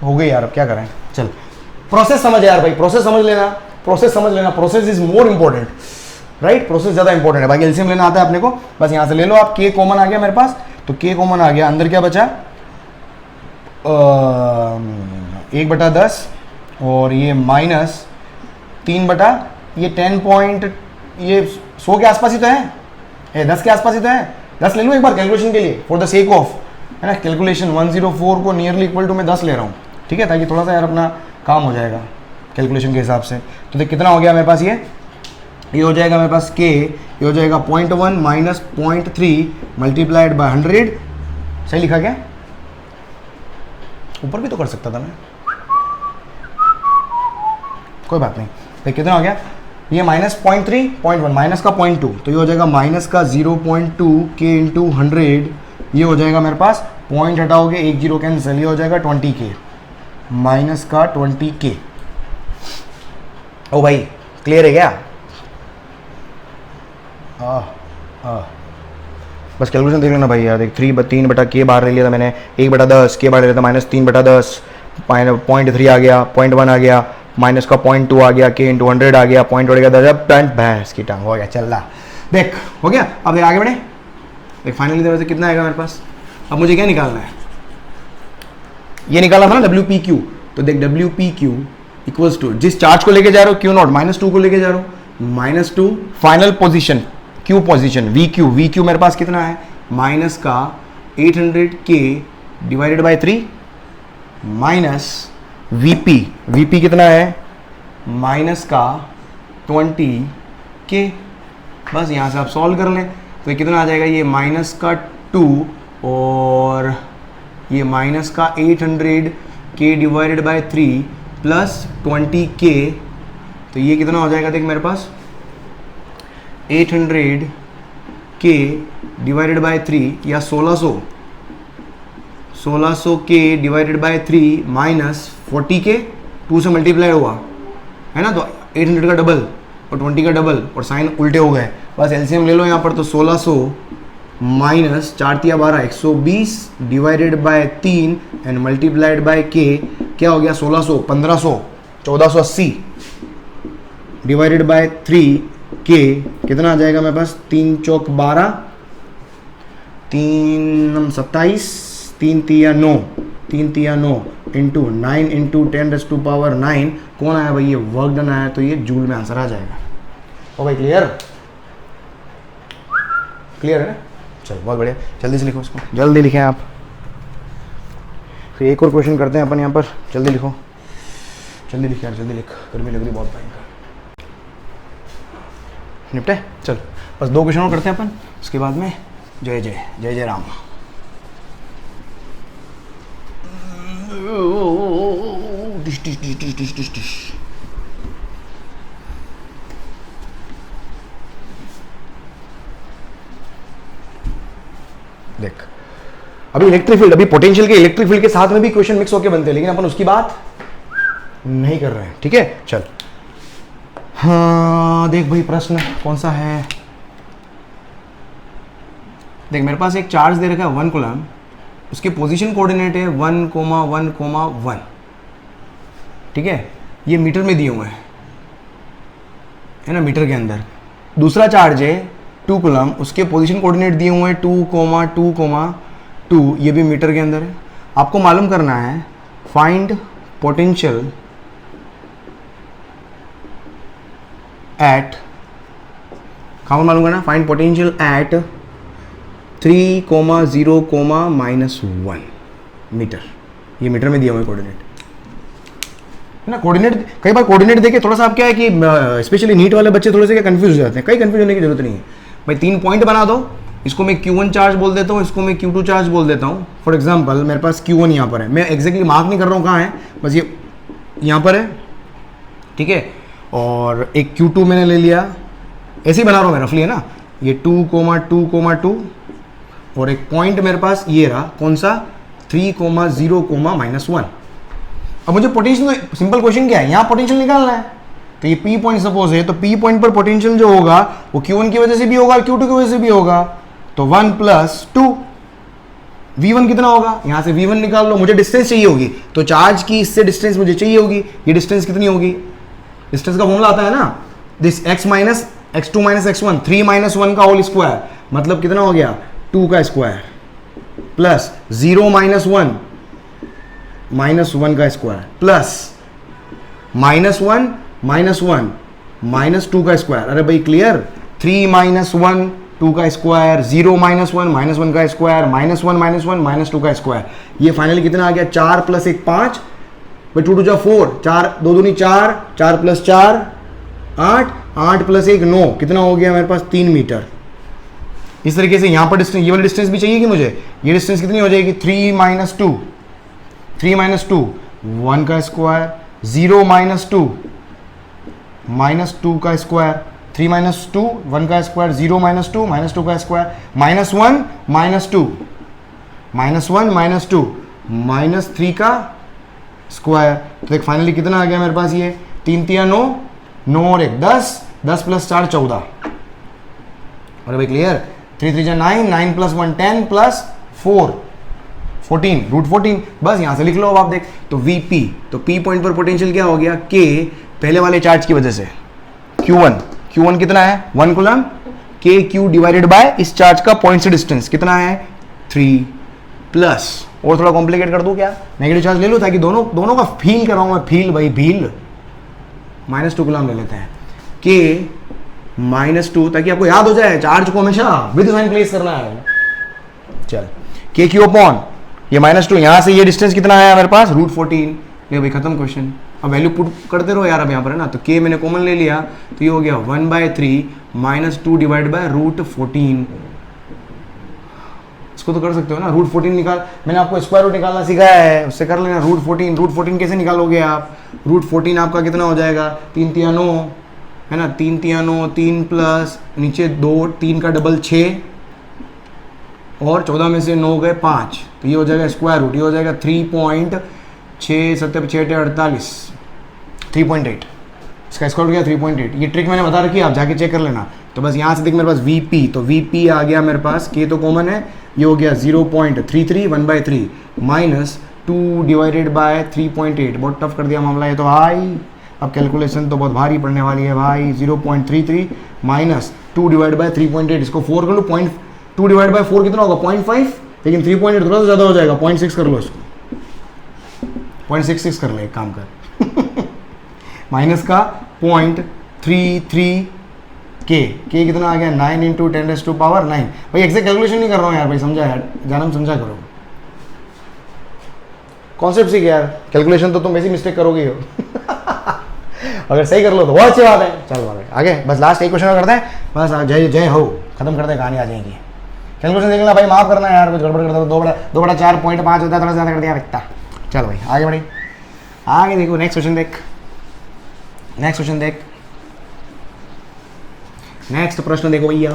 Speaker 1: हो गई यार, अब क्या करें। चल प्रोसेस समझ यार भाई, प्रोसेस समझ लेना, process is more important, right, process ज़्यादा इंपॉर्टेंट है। बाकी एलसीएम लेना आता है अपने को, बस यहाँ से ले लो आप। K कॉमन आ गया मेरे पास, तो K कॉमन आ गया, अंदर क्या बचा, 1/10 और ये -3 ये 10 पॉइंट, ये 100 के आसपास ही तो है, 10 के आसपास ही तो है, 10 ले लूँ एक बार कैलकुलेशन के लिए, फॉर द सेक ऑफ, है ना, कैलकुलेशन 104 को नियरली इक्वल टू मैं 10 ले रहा हूँ, ठीक है, ताकि थोड़ा सा यार अपना काम हो जाएगा कैलकुलेशन के हिसाब से। तो देख कितना हो गया मेरे पास, ये हो जाएगा मेरे पास K, ये हो जाएगा 0.1 - 0.3 मल्टीप्लाइड बाय 100, सही लिखा क्या, ऊपर भी तो कर सकता था मैं, कोई बात नहीं। देख कितना हो गया, ये -0.3 0.1 माइनस का 0.2, तो ये हो जाएगा -0.2 K इंटू 100, ये हो जाएगा मेरे पास, पॉइंट हटाओगे 1 0 कैंसिल, ये हो जाएगा 20K -20K। ओ भाई क्लियर है क्या, बस कैलकुलेशन देख लेना भाई यार। देख 3/K बाहर ले लिया था मैंने, 1/10 K बाहर ले लिया था, -3/10, 0.3 आ गया, 0.1 आ गया, माइनस का 0.2 आ गया, K इंटू 100 आ गया, पॉइंट बढ़ गया 10, पेंट भैंस की टांग, हो गया, चल रहा। देख हो गया, अब देख आगे बढ़े, देख फाइनली तरह से कितना आएगा मेरे पास। अब मुझे क्या निकालना है, ये निकालना था ना WPQ, तो देख WPQ इक्वल्स टू, जिस चार्ज को लेके जा रहे हो Q0 -2 को लेके जा रहा हूँ, -2 final position Q position VQ मेरे पास कितना है, माइनस का 800K divided by 3 minus VP कितना है, माइनस का 20K। बस यहाँ से आप सॉल्व कर लें, तो कितना आ जाएगा, ये -2 और ये -800K divided by 3 plus 20K, तो ये कितना हो जाएगा, देख मेरे पास 800K डिवाइडेड बाय 3 या 1600K divided by 3 minus 40K, 2 से मल्टीप्लाई हुआ है ना, तो 800 का डबल और 20 का डबल और साइन उल्टे हो गए। बस एलसीएम ले लो यहाँ पर, तो 1600 minus 4 × 12 120 divided by 3 and multiplied by K, क्या हो गया 1600 1500 1480 डिवाइडेड बाय 3K, कितना आ जाएगा मेरे पास, 3 चौक 12 3 27 3 3 9 3 तिया 9 इंटू 9 इंटू 10⁻⁹ कौन आया भाई? ये वर्क डन आया, तो ये जूल में आंसर आ जाएगा। ओ भाई क्लियर? क्लियर है ना? चलो बहुत बढ़िया, जल्दी से लिखो इसको, जल्दी लिखें आप। फिर एक और क्वेश्चन करते हैं अपन यहाँ पर, जल्दी लिखो, जल्दी लिख यार, जल्दी लिख, गर्मी लग रही बहुत भयंकर। निपटे? चल बस 2 क्वेश्चन और करते हैं अपन, उसके बाद में जय जय जय जय Ram. Dish dish dish dish dish dish dish. देख, अभी इलेक्ट्रिक फील्ड, अभी पोटेंशियल के इलेक्ट्रिक फील्ड के साथ में भी क्वेश्चन मिक्स होकर बनते हैं, लेकिन अपन उसकी बात नहीं कर रहे हैं, ठीक है? चल हाँ देख भाई, प्रश्न कौन सा है? देख मेरे पास एक चार्ज दे रखा है 1 कूलम, उसके पोजीशन कोऑर्डिनेट है 1,1,1, ठीक है? ये मीटर में दिए हुए हैं, है ना, मीटर के अंदर। दूसरा चार्ज है 2 कूलम, उसके पोजीशन कोऑर्डिनेट दिए हुए हैं 2,2,2, ये भी मीटर के अंदर है। आपको मालूम करना है फाइंड पोटेंशियल एट, कहाँ मालूम करना? Find potential at 3,0,-1 metre. ये मीटर में दिया हुआ है कोऑर्डिनेट, है ना? कोऑर्डिनेट कई बार कोऑर्डिनेट देके थोड़ा सा आप क्या है कि स्पेशली नीट वाले बच्चे थोड़े से क्या कंफ्यूज हो जाते हैं। कहीं कंफ्यूज होने की जरूरत नहीं है भाई, 3 पॉइंट बना दो, इसको मैं Q1 चार्ज बोल देता हूँ, इसको मैं Q2 चार्ज बोल देता हूँ। फॉर एग्जाम्पल मेरे पास Q1 यहाँ पर है, मैं एग्जैक्टली मार्क नहीं कर रहा हूँ कहाँ है, बस ये यहाँ पर है, ठीक है? और एक Q2 मैंने ले लिया, ऐसे ही बना रहा हूँ मैं रफली, है ना? ये 2,2,2 और एक पॉइंट मेरे पास ये रहा, कौन सा? 3,0,-1। अब मुझे पोटेंशियल, सिंपल क्वेश्चन क्या है, यहाँ पोटेंशियल निकालना है। तो ये P पॉइंट सपोज है, तो P पॉइंट पर पोटेंशियल जो होगा वो Q1 की वजह से भी होगा, Q2 की वजह से भी होगा। तो 1 + 2, V1 कितना होगा? यहाँ से V1 निकाल लो, मुझे डिस्टेंस चाहिए होगी, तो चार्ज की इससे डिस्टेंस मुझे चाहिए होगी। ये डिस्टेंस कितनी होगी? डिस्टेंस का फॉर्मूला आता है ना, दिस x - x2 - x1, 3 - 1 का होल स्क्वायर, मतलब कितना हो गया? 2 का स्क्वायर प्लस 0 - 1 - 1 का स्क्वायर प्लस -1 - 1 -2 का स्क्वायर। अरे भाई क्लियर? 3 - 1 2 का स्क्वायर, 0 - 1 -1 का स्क्वायर, -1 -1 -2 का स्क्वायर। ये फाइनली कितना आ गया? 4 + 1 5, 2 2 4, 4 2 दूनी 4, 4 + 4 8, 8 + 1 9, कितना हो गया मेरे पास? 3 मीटर। इस तरीके से यहाँ पर डिस्टेंस, ये वाली डिस्टेंस भी चाहिए कि मुझे, ये डिस्टेंस कितनी हो जाएगी? 3 - 2 1 का स्क्वायर, 0 - 2 -2 का स्क्वायर, 3 - 2 1 का स्क्वायर, 0 - 2 -2 का स्क्वायर, -1 - 2 -1 - 2 -3 का स्क्वायर। तो देख फाइनली कितना आ गया मेरे पास? ये 3 तिया 9, 9 और 1 10, 10 + 4 14। अरे भाई क्लियर? 3 3 9, 9 + 1 10 + 4 14, √14। बस यहाँ से लिख लो अब आप। देख तो Vp, तो P पॉइंट पर पोटेंशियल क्या हो गया? K पहले वाले चार्ज की वजह से, Q1 कितना है? 1 कूलम, KQ डिवाइडेड बाय इस चार्ज का पॉइंट से डिस्टेंस कितना है? 3 प्लस, और थोड़ा कॉम्प्लिकेट कर दूं क्या? नेगेटिव चार्ज ले लो ताकि दोनों का फील कराऊं मैं, फील भाई भील। -2 कूलम ले लेते हैं, K -2, ताकि आपको याद हो जाए चार्ज को हमेशा विद साइन प्लेस करना है। चल KQ अपॉन ये -2, यहां से ये डिस्टेंस कितना आया मेरे पास? √14। ये भाई खत्म क्वेश्चन। अब वैल्यू पुट करते रहो यार। अब यहाँ पर है ना, तो K मैंने कॉमन ले लिया, तो ये हो गया 1/3 -2 डिवाइड बाय √14। इसको तो कर सकते हो ना, √14 निकाल, मैंने आपको स्क्वायर रूट निकालना सिखाया है, उससे कर लेना। √14 कैसे निकालोगे आप? √14 आपका कितना हो जाएगा? 3 तिया 9, है ना, 3 तिया 9, 3 प्लस नीचे 2, 3 का डबल 6, और 14 में से 9 गए 5, तो ये हो जाएगा स्क्वायर रूट, ये हो जाएगा 3.6 3.8, इसका स्क्वायर रूट गया 3.8। ये ट्रिक मैंने बता रखी है, आप जाके चेक कर लेना। तो बस यहाँ से देख मेरे पास Vp, तो Vp आ गया मेरे पास, K तो कॉमन है, ये हो गया 0.33 1/3 -2 डिवाइडेड बाय 3.8। बहुत टफ कर दिया मामला ये तो भाई। अब कैलकुलेशन तो बहुत भारी पड़ने वाली है भाई। 0.33 -2 डिवाइड बाय 3.8, इसको 4 कर लो, 0.2 डिवाइड बाय 4 कितना होगा? 0.5, लेकिन 3.8 थोड़ा सा ज़्यादा हो जाएगा, 0.6 कर लो इसको। 0.66 कर ले, एक काम कर माइनस का 0.33 के कितना आ गया 9 इंटू 10⁻⁹ भाई एग्जैक्ट कैलकुलेशन नहीं कर रहा हूँ यार भाई, समझा यार, जानम समझा करो, कॉन्सेप्ट सीख यार, कैलकुलेशन तो तुम वैसी मिस्टेक करोगे ही हो अगर सही कर लो तो बहुत अच्छी बात है। चलो आगे बस लास्ट एक क्वेश्चन करते हैं, बस जय जय हो, खत्म करते हैं, कहानी आ जाएगी। कैलकुलेशन देख लेना भाई, माफ करना यार कुछ गड़बड़ करता तो 2/4.5 होता है, थोड़ा ज़्यादा कर दिया रखता। चलो भाई आगे बढ़ी, आगे देखो, नेक्स्ट क्वेश्चन देख, नेक्स्ट क्वेश्चन देख, नेक्स्ट प्रश्न देखो भैया,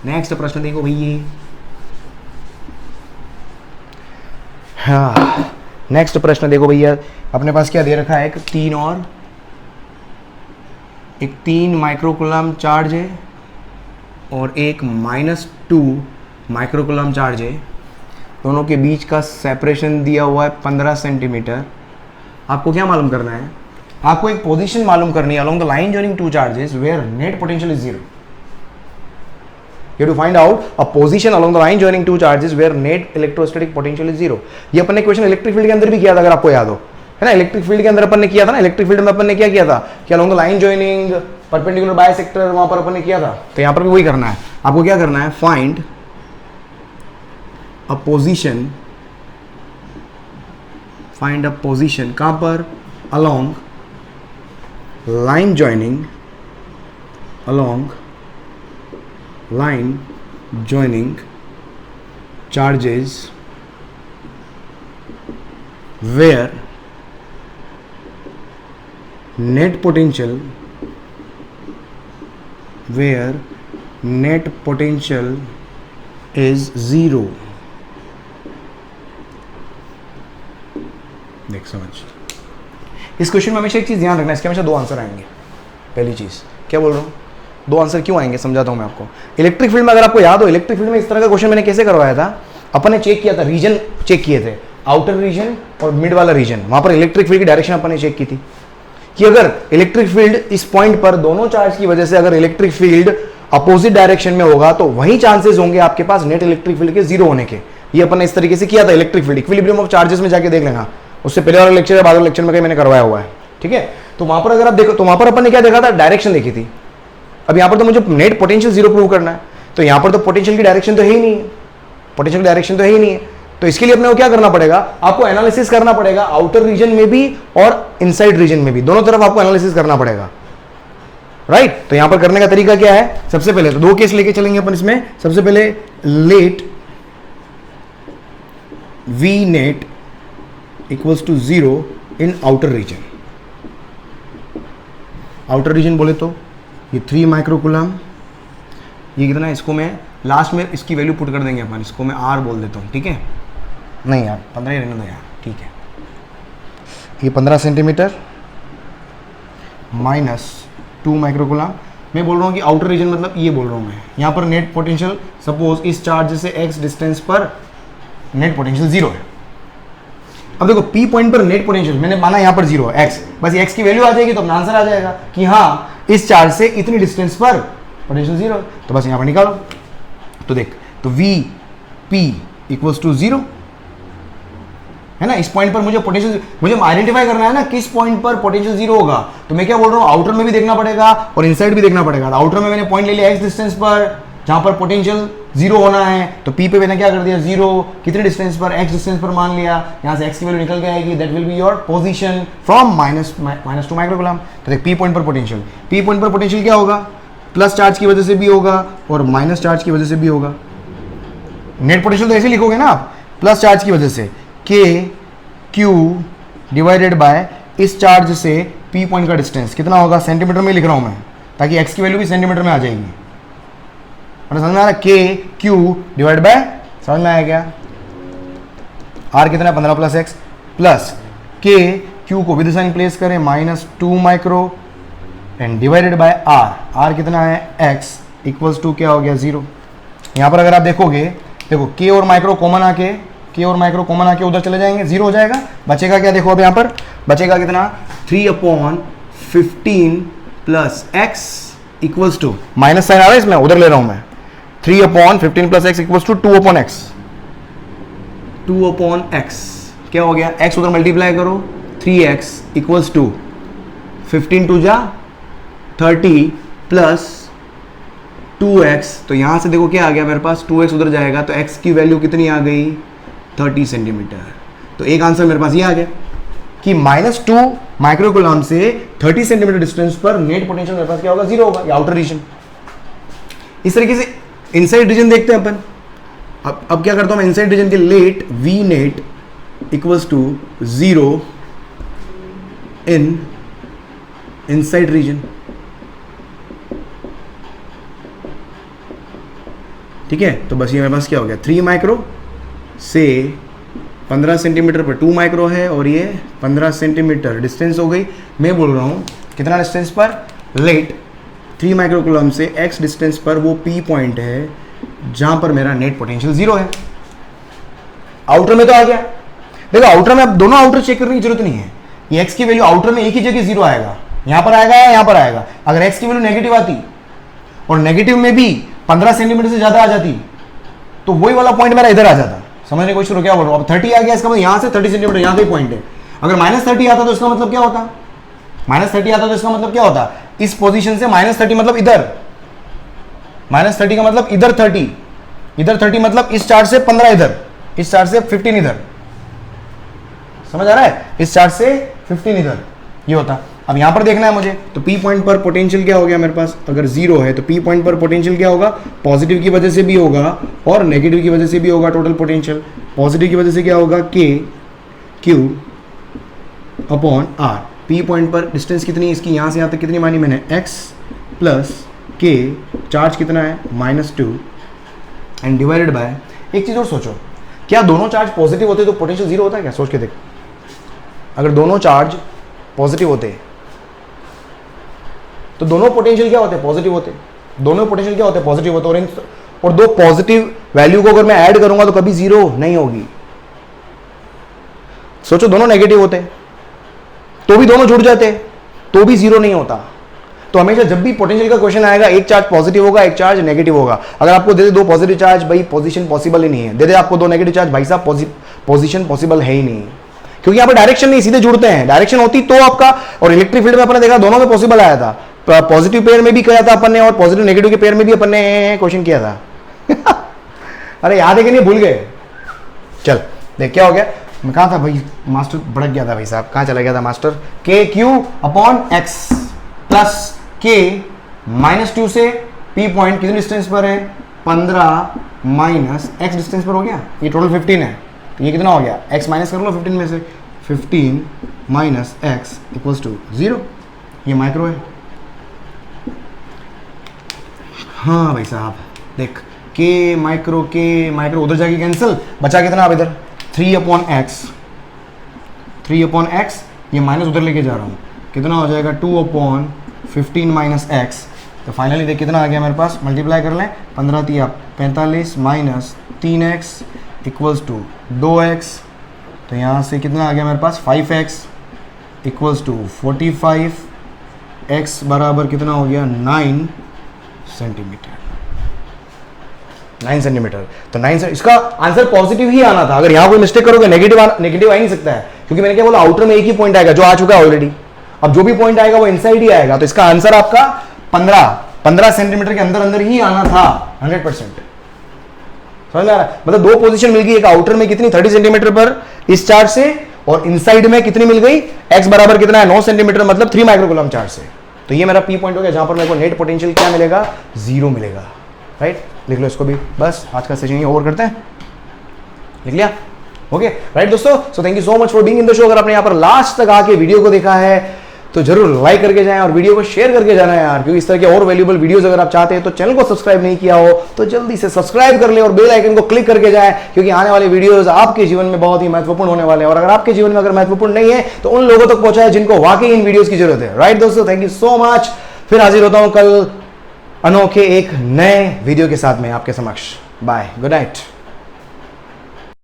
Speaker 1: नेक्स्ट प्रश्न देखो भैया। हाँ नेक्स्ट प्रश्न देखो भैया, अपने पास क्या दे रखा है, एक 3 माइक्रोकूलम चार्ज है और एक -2 माइक्रोकूलम चार्ज है, दोनों के बीच का सेपरेशन दिया हुआ है 15 सेंटीमीटर। आपको क्या मालूम करना है, आपको एक पोजीशन मालूम करनी है along the line joining two charges where net potential is 0। You have to find out a position along the line joining two charges where net electrostatic potential is 0। ये अपन ने क्वेश्चन इलेक्ट्रिक फील्ड के अंदर भी किया था, अगर आपको याद हो, है ना, इलेक्ट्रिक फील्ड के अंदर अपन ने किया था ना, इलेक्ट्रिक फील्ड में अपन ने क्या किया था कि along the line joining perpendicular bisector, वहां पर अपन ने किया था, तो यहां पर भी वही करना है। आपको क्या करना है, फाइंड अ पोजीशन कहां पर, along line joining charges where net potential is 0। देख समझ, इस क्वेश्चन में हमेशा एक चीज ध्यान रखना है, इसके हमेशा 2 आंसर आएंगे। पहली चीज क्या बोल रहा हूं, 2 आंसर क्यों आएंगे समझाता हूं मैं आपको। इलेक्ट्रिक फील्ड में अगर आपको याद हो, इलेक्ट्रिक फील्ड में इस तरह का क्वेश्चन मैंने कैसे करवाया था, अपन ने चेक किया था, रीजन चेक किए थे, आउटर रीजन और मिड वाला रीजन, वहां पर इलेक्ट्रिक फील्ड की डायरेक्शन अपन ने चेक की थी कि अगर इलेक्ट्रिक फील्ड इस पॉइंट पर दोनों चार्ज की वजह से अगर इलेक्ट्रिक फील्ड अपोजिट डायरेक्शन में होगा तो वही चांसेस होंगे आपके पास नेट इलेक्ट्रिक फील्ड के 0 होने के। ये अपन ने इस तरीके से किया था electric field, equilibrium of charges में जाके देख लेना, उससे पहले वाला लेक्चर या बाद वाले लेक्चर में कहीं मैंने करवाया हुआ है, ठीक है। तो वहां पर अगर आप देखो तो वहां पर अपन ने क्या देखा था, डायरेक्शन देखी थी। अब यहां पर तो मुझे नेट पोटेंशियल 0 प्रूव करना है, तो यहां पर तो पोटेंशियल की डायरेक्शन तो है ही नहीं है, पोटेंशियल की डायरेक्शन तो है ही नहीं है, तो इसके लिए अपने को क्या करना पड़ेगा, आपको एनालिसिस करना पड़ेगा आउटर रीजन में भी और इनसाइड रीजन में भी, दोनों तरफ आपको एनालिसिस करना पड़ेगा, राइट। तो यहां पर करने का तरीका क्या है, सबसे पहले तो 2 केस लेके चलेंगे अपन इसमें। सबसे पहले let V net equals to 0 in outer region. Outer region बोले तो ये 3 माइक्रोकूलम, ये कितना है, इसको मैं लास्ट में इसकी वैल्यू पुट कर देंगे अपन, इसको मैं R बोल देता हूँ, ठीक है, नहीं यार 15 ही रहने दो यार, ठीक है। ये 15 सेंटीमीटर -2 माइक्रोकूलम, मैं बोल रहा हूँ कि आउटर रीजन मतलब ये बोल रहा हूँ मैं, यहाँ पर नेट पोटेंशियल सपोज इस चार्ज से x डिस्टेंस पर नेट पोटेंशियल 0 है। अब देखो P पॉइंट पर नेट पोटेंशियल मैंने माना यहाँ पर 0 है, x, बस x की वैल्यू आ जाएगी तो अपना आंसर आ जाएगा कि हाँ इस चार्ज से इतनी डिस्टेंस पर पोटेंशियल 0 है, तो बस यहाँ पर निकालो। तो देख, तो Vp इक्वल्स टू 0 है ना, इस पॉइंट पर मुझे पोटेंशियल, मुझे आइडेंटिफाई करना है ना किस पॉइंट पर पोटेंशियल 0 होगा, तो मैं क्या बोल रहा हूँ, आउटर में भी देखना पड़ेगा और इनसाइड भी देखना पड़ेगा। आउटर में मैंने पॉइंट ले लिया x डिस्टेंस पर जहां पर पोटेंशियल 0 होना है, तो P पे मैंने क्या कर दिया 0, कितने डिस्टेंस पर, x डिस्टेंस पर मान लिया, यहां से x की वैल्यू निकल के आएगी, that will be your position from -2 microcoulomb. तो देख P पॉइंट पर पोटेंशियल, P पॉइंट पर पोटेंशियल क्या होगा, प्लस चार्ज की वजह से भी होगा और माइनस चार्ज की वजह से भी होगा। नेट पोटेंशियल तो ऐसे लिखोगे ना आप, प्लस चार्ज की वजह से K Q डिवाइडेड बाय इस चार्ज से P पॉइंट का डिस्टेंस कितना होगा, सेंटीमीटर में लिख रहा हूं मैं ताकि x की वैल्यू भी सेंटीमीटर में आ जाएगी। समझ में आ रहा, K Q डिवाइड बाय, समझ में आया क्या, R कितना है 15 + x प्लस K Q को विद साइन प्लेस करें -2 micro and divided by R कितना है x इक्वल्स टू क्या हो गया 0। यहाँ पर अगर आप देखोगे, देखो K और माइक्रो कॉमन आके उधर चले जाएंगे, 0 हो जाएगा, बचेगा क्या, देखो अब यहाँ पर बचेगा कितना 3/15 + x equals to, minus sign आ रहा है इसमें, उधर ले रहा हूं मैं, 3/15 + x इक्वल्स टू 2/x क्या हो गया, x उधर मल्टीप्लाई करो 3x इक्वल्स टू 15 टू जा 30 प्लस 2x, तो यहां से देखो क्या आ गया मेरे पास, 2x उधर जाएगा तो x की वैल्यू कितनी आ गई 30 सेंटीमीटर। तो एक आंसर मेरे पास ये आ गया कि -2 माइक्रोकूलम से 30 सेंटीमीटर डिस्टेंस पर नेट पोटेंशियल मेरे पास क्या होगा, 0 होगा, ये आउटर रीजन। इस तरीके से इनसाइड रीजन देखते हैं अपन। अब क्या करता हूं मैं, इनसाइड रीजन के let v net equals to 0 in inside region. ठीक है, तो बस ये मेरे पास क्या हो गया, 3 माइक्रो से 15 सेंटीमीटर पर 2 माइक्रो है और ये 15 सेंटीमीटर डिस्टेंस हो गई। मैं बोल रहा हूँ कितना डिस्टेंस पर, लेट 3 माइक्रोकूलम से x डिस्टेंस पर वो P पॉइंट है जहां पर मेरा नेट पोटेंशियल 0 है। आउटर में तो आ गया, देखो आउटर में अब दोनों आउटर चेक करने की जरूरत नहीं है, ये x की वैल्यू आउटर में एक ही जगह 0 आएगा, यहां पर आएगा या यहां पर आएगा। अगर x की वैल्यू नेगेटिव आती और नेगेटिव में भी 15 सेंटीमीटर से ज्यादा आ जाती तो वही वाला पॉइंट मेरा इधर आ जाता। समझने की कोशिश करो, क्या बोल रहा हूं, अब 30 आ गया, इसका मतलब यहां से 30 सेंटीमीटर यहां का पॉइंट है। अगर -30 आता तो इसका मतलब क्या होता, -30 आता तो इसका मतलब क्या होता, इस पोजीशन से -30 मतलब इधर, -30 का मतलब इधर 30, इधर 30 मतलब इस चार्ज से 15 इधर, इस चार्ज से 15 इधर। समझ आ रहा है, इस चार्ज से 15 इधर ये होता। अब यहां पर देखना है मुझे, तो P पॉइंट पर पोटेंशियल क्या हो गया मेरे पास, अगर 0 है तो P पॉइंट पर पोटेंशियल क्या होगा, पॉजिटिव की वजह से भी होगा और नेगेटिव की वजह से भी होगा। टोटल पोटेंशियल पॉजिटिव की वजह से क्या होगा, K Q upon R। P point पर डिस्टेंस कितनी है इसकी, यहां से यहां तक कितनी मानी मैंने, x प्लस K, चार्ज कितना है -2 एंड डिवाइडेड बाय। एक चीज और सोचो, क्या दोनों चार्ज पॉजिटिव होते तो पोटेंशियल 0 होता है क्या, सोच के देख। अगर दोनों चार्ज पॉजिटिव होते तो दोनों पोटेंशियल क्या होते हैं, पॉजिटिव होते। दोनों पोटेंशियल क्या होते हैं, पॉजिटिव होते। और दो पॉजिटिव वैल्यू को अगर मैं ऐड करूंगा तो कभी 0 नहीं होगी। सोचो दोनों नेगेटिव होते तो भी दोनों जुड़ जाते तो भी 0 नहीं होता। तो हमेशा जब भी पोटेंशियल का क्वेश्चन आएगा, एक चार्ज पॉजिटिव होगा, एक चार्ज नेगेटिव होगा। अगर आपको दे दे 2 पॉजिटिव चार्ज, भाई पोजीशन पॉसिबल ही नहीं है। दे दे आपको 2 नेगेटिव चार्ज, भाई साहब पोजीशन पॉसिबल है ही नहीं, क्योंकि यहाँ पर डायरेक्शन नहीं, सीधे जुड़ते हैं। डायरेक्शन होती तो आपका, और इलेक्ट्रिक फील्ड में अपने देखा दोनों में पॉसिबल आया था। पॉजिटिव पेयर में भी किया था अपन ने और पॉजिटिव नेगेटिव के पेयर में भी अपन ने क्वेश्चन किया था। अरे याद है कि नहीं, भूल गए। चल देख क्या हो गया, मैं कहा था भाई, मास्टर भड़क गया था भाई साहब, कहाँ चला गया था मास्टर। के क्यू अपॉन एक्स प्लस के -2 से P पॉइंट कितने डिस्टेंस पर है, 15 माइनस x डिस्टेंस पर हो गया, ये टोटल 15 है। तो ये कितना हो गया, x माइनस कर लो 15 में से, 15 माइनस x इक्वल्स टू 0। ये माइक्रो है। हाँ भाई साहब देख, के माइक्रो उधर जाके कैंसिल, बचा कितना अब इधर 3 अपॉन एक्स, ये माइनस उधर लेके जा रहा हूँ, कितना हो जाएगा 2 अपॉन 15 माइनस एक्स। तो फाइनली देख कितना आ गया मेरे पास, मल्टीप्लाई कर लें, 15 × 45 minus 3x equals to 2x। तो यहाँ से कितना आ गया मेरे पास, 5x इक्वल्स टू 45, x बराबर कितना हो गया 9 सेंटीमीटर। 9 सेंटीमीटर। तो 9 इसका आंसर पॉजिटिव ही आना था। अगर यहाँ कोई मिस्टेक करोगे नेगेटिव आ ही नहीं सकता है, क्योंकि मैंने क्या बोला, आउटर में एक ही पॉइंट आएगा जो आ चुका है ऑलरेडी। अब जो भी पॉइंट आएगा वो इनसाइड ही आएगा। तो इसका आंसर आपका 15 सेंटीमीटर के अंदर ही आना था 100%। समझ में आ रहा है, मतलब 2 पोजीशन मिल गई, एक आउटर में कितनी 30 सेंटीमीटर पर इस चार्ज से, और इनसाइड में कितनी मिल गई, x बराबर कितना है 9 सेंटीमीटर, मतलब 3 माइक्रोकूलम चार्ज से। तो ये मेरा P पॉइंट हो गया, जहां पर मेरे को नेट पोटेंशियल क्या मिलेगा, 0 मिलेगा। राइट, लिख लो इसको भी। बस आज का सेशन ये ओवर करते हैं, लिख लिया, ओके राइट दोस्तों। So thank you so much for being in the show. अगर आपने यहाँ पर लास्ट तक आके वीडियो को देखा है तो जरूर लाइक करके जाएं और वीडियो को शेयर करके जाना है यार, क्योंकि इस तरह के और वैल्यूएबल वीडियोस अगर आप चाहते हैं तो चैनल को सब्सक्राइब नहीं किया हो तो जल्दी से सब्सक्राइब कर ले और बेल आइकन को क्लिक करके जाएं, क्योंकि आने वाले वीडियोस आपके जीवन में बहुत ही महत्वपूर्ण होने वाले हैं। और अगर आपके जीवन में अगर महत्वपूर्ण नहीं है तो उन लोगों तक पहुंचाए जिनको वाकई इन वीडियोस की जरूरत है। राइट दोस्तों, थैंक यू सो मच। फिर हाजिर होता हूं कल अनोखे एक नए वीडियो के साथ में आपके समक्ष। Bye, good night.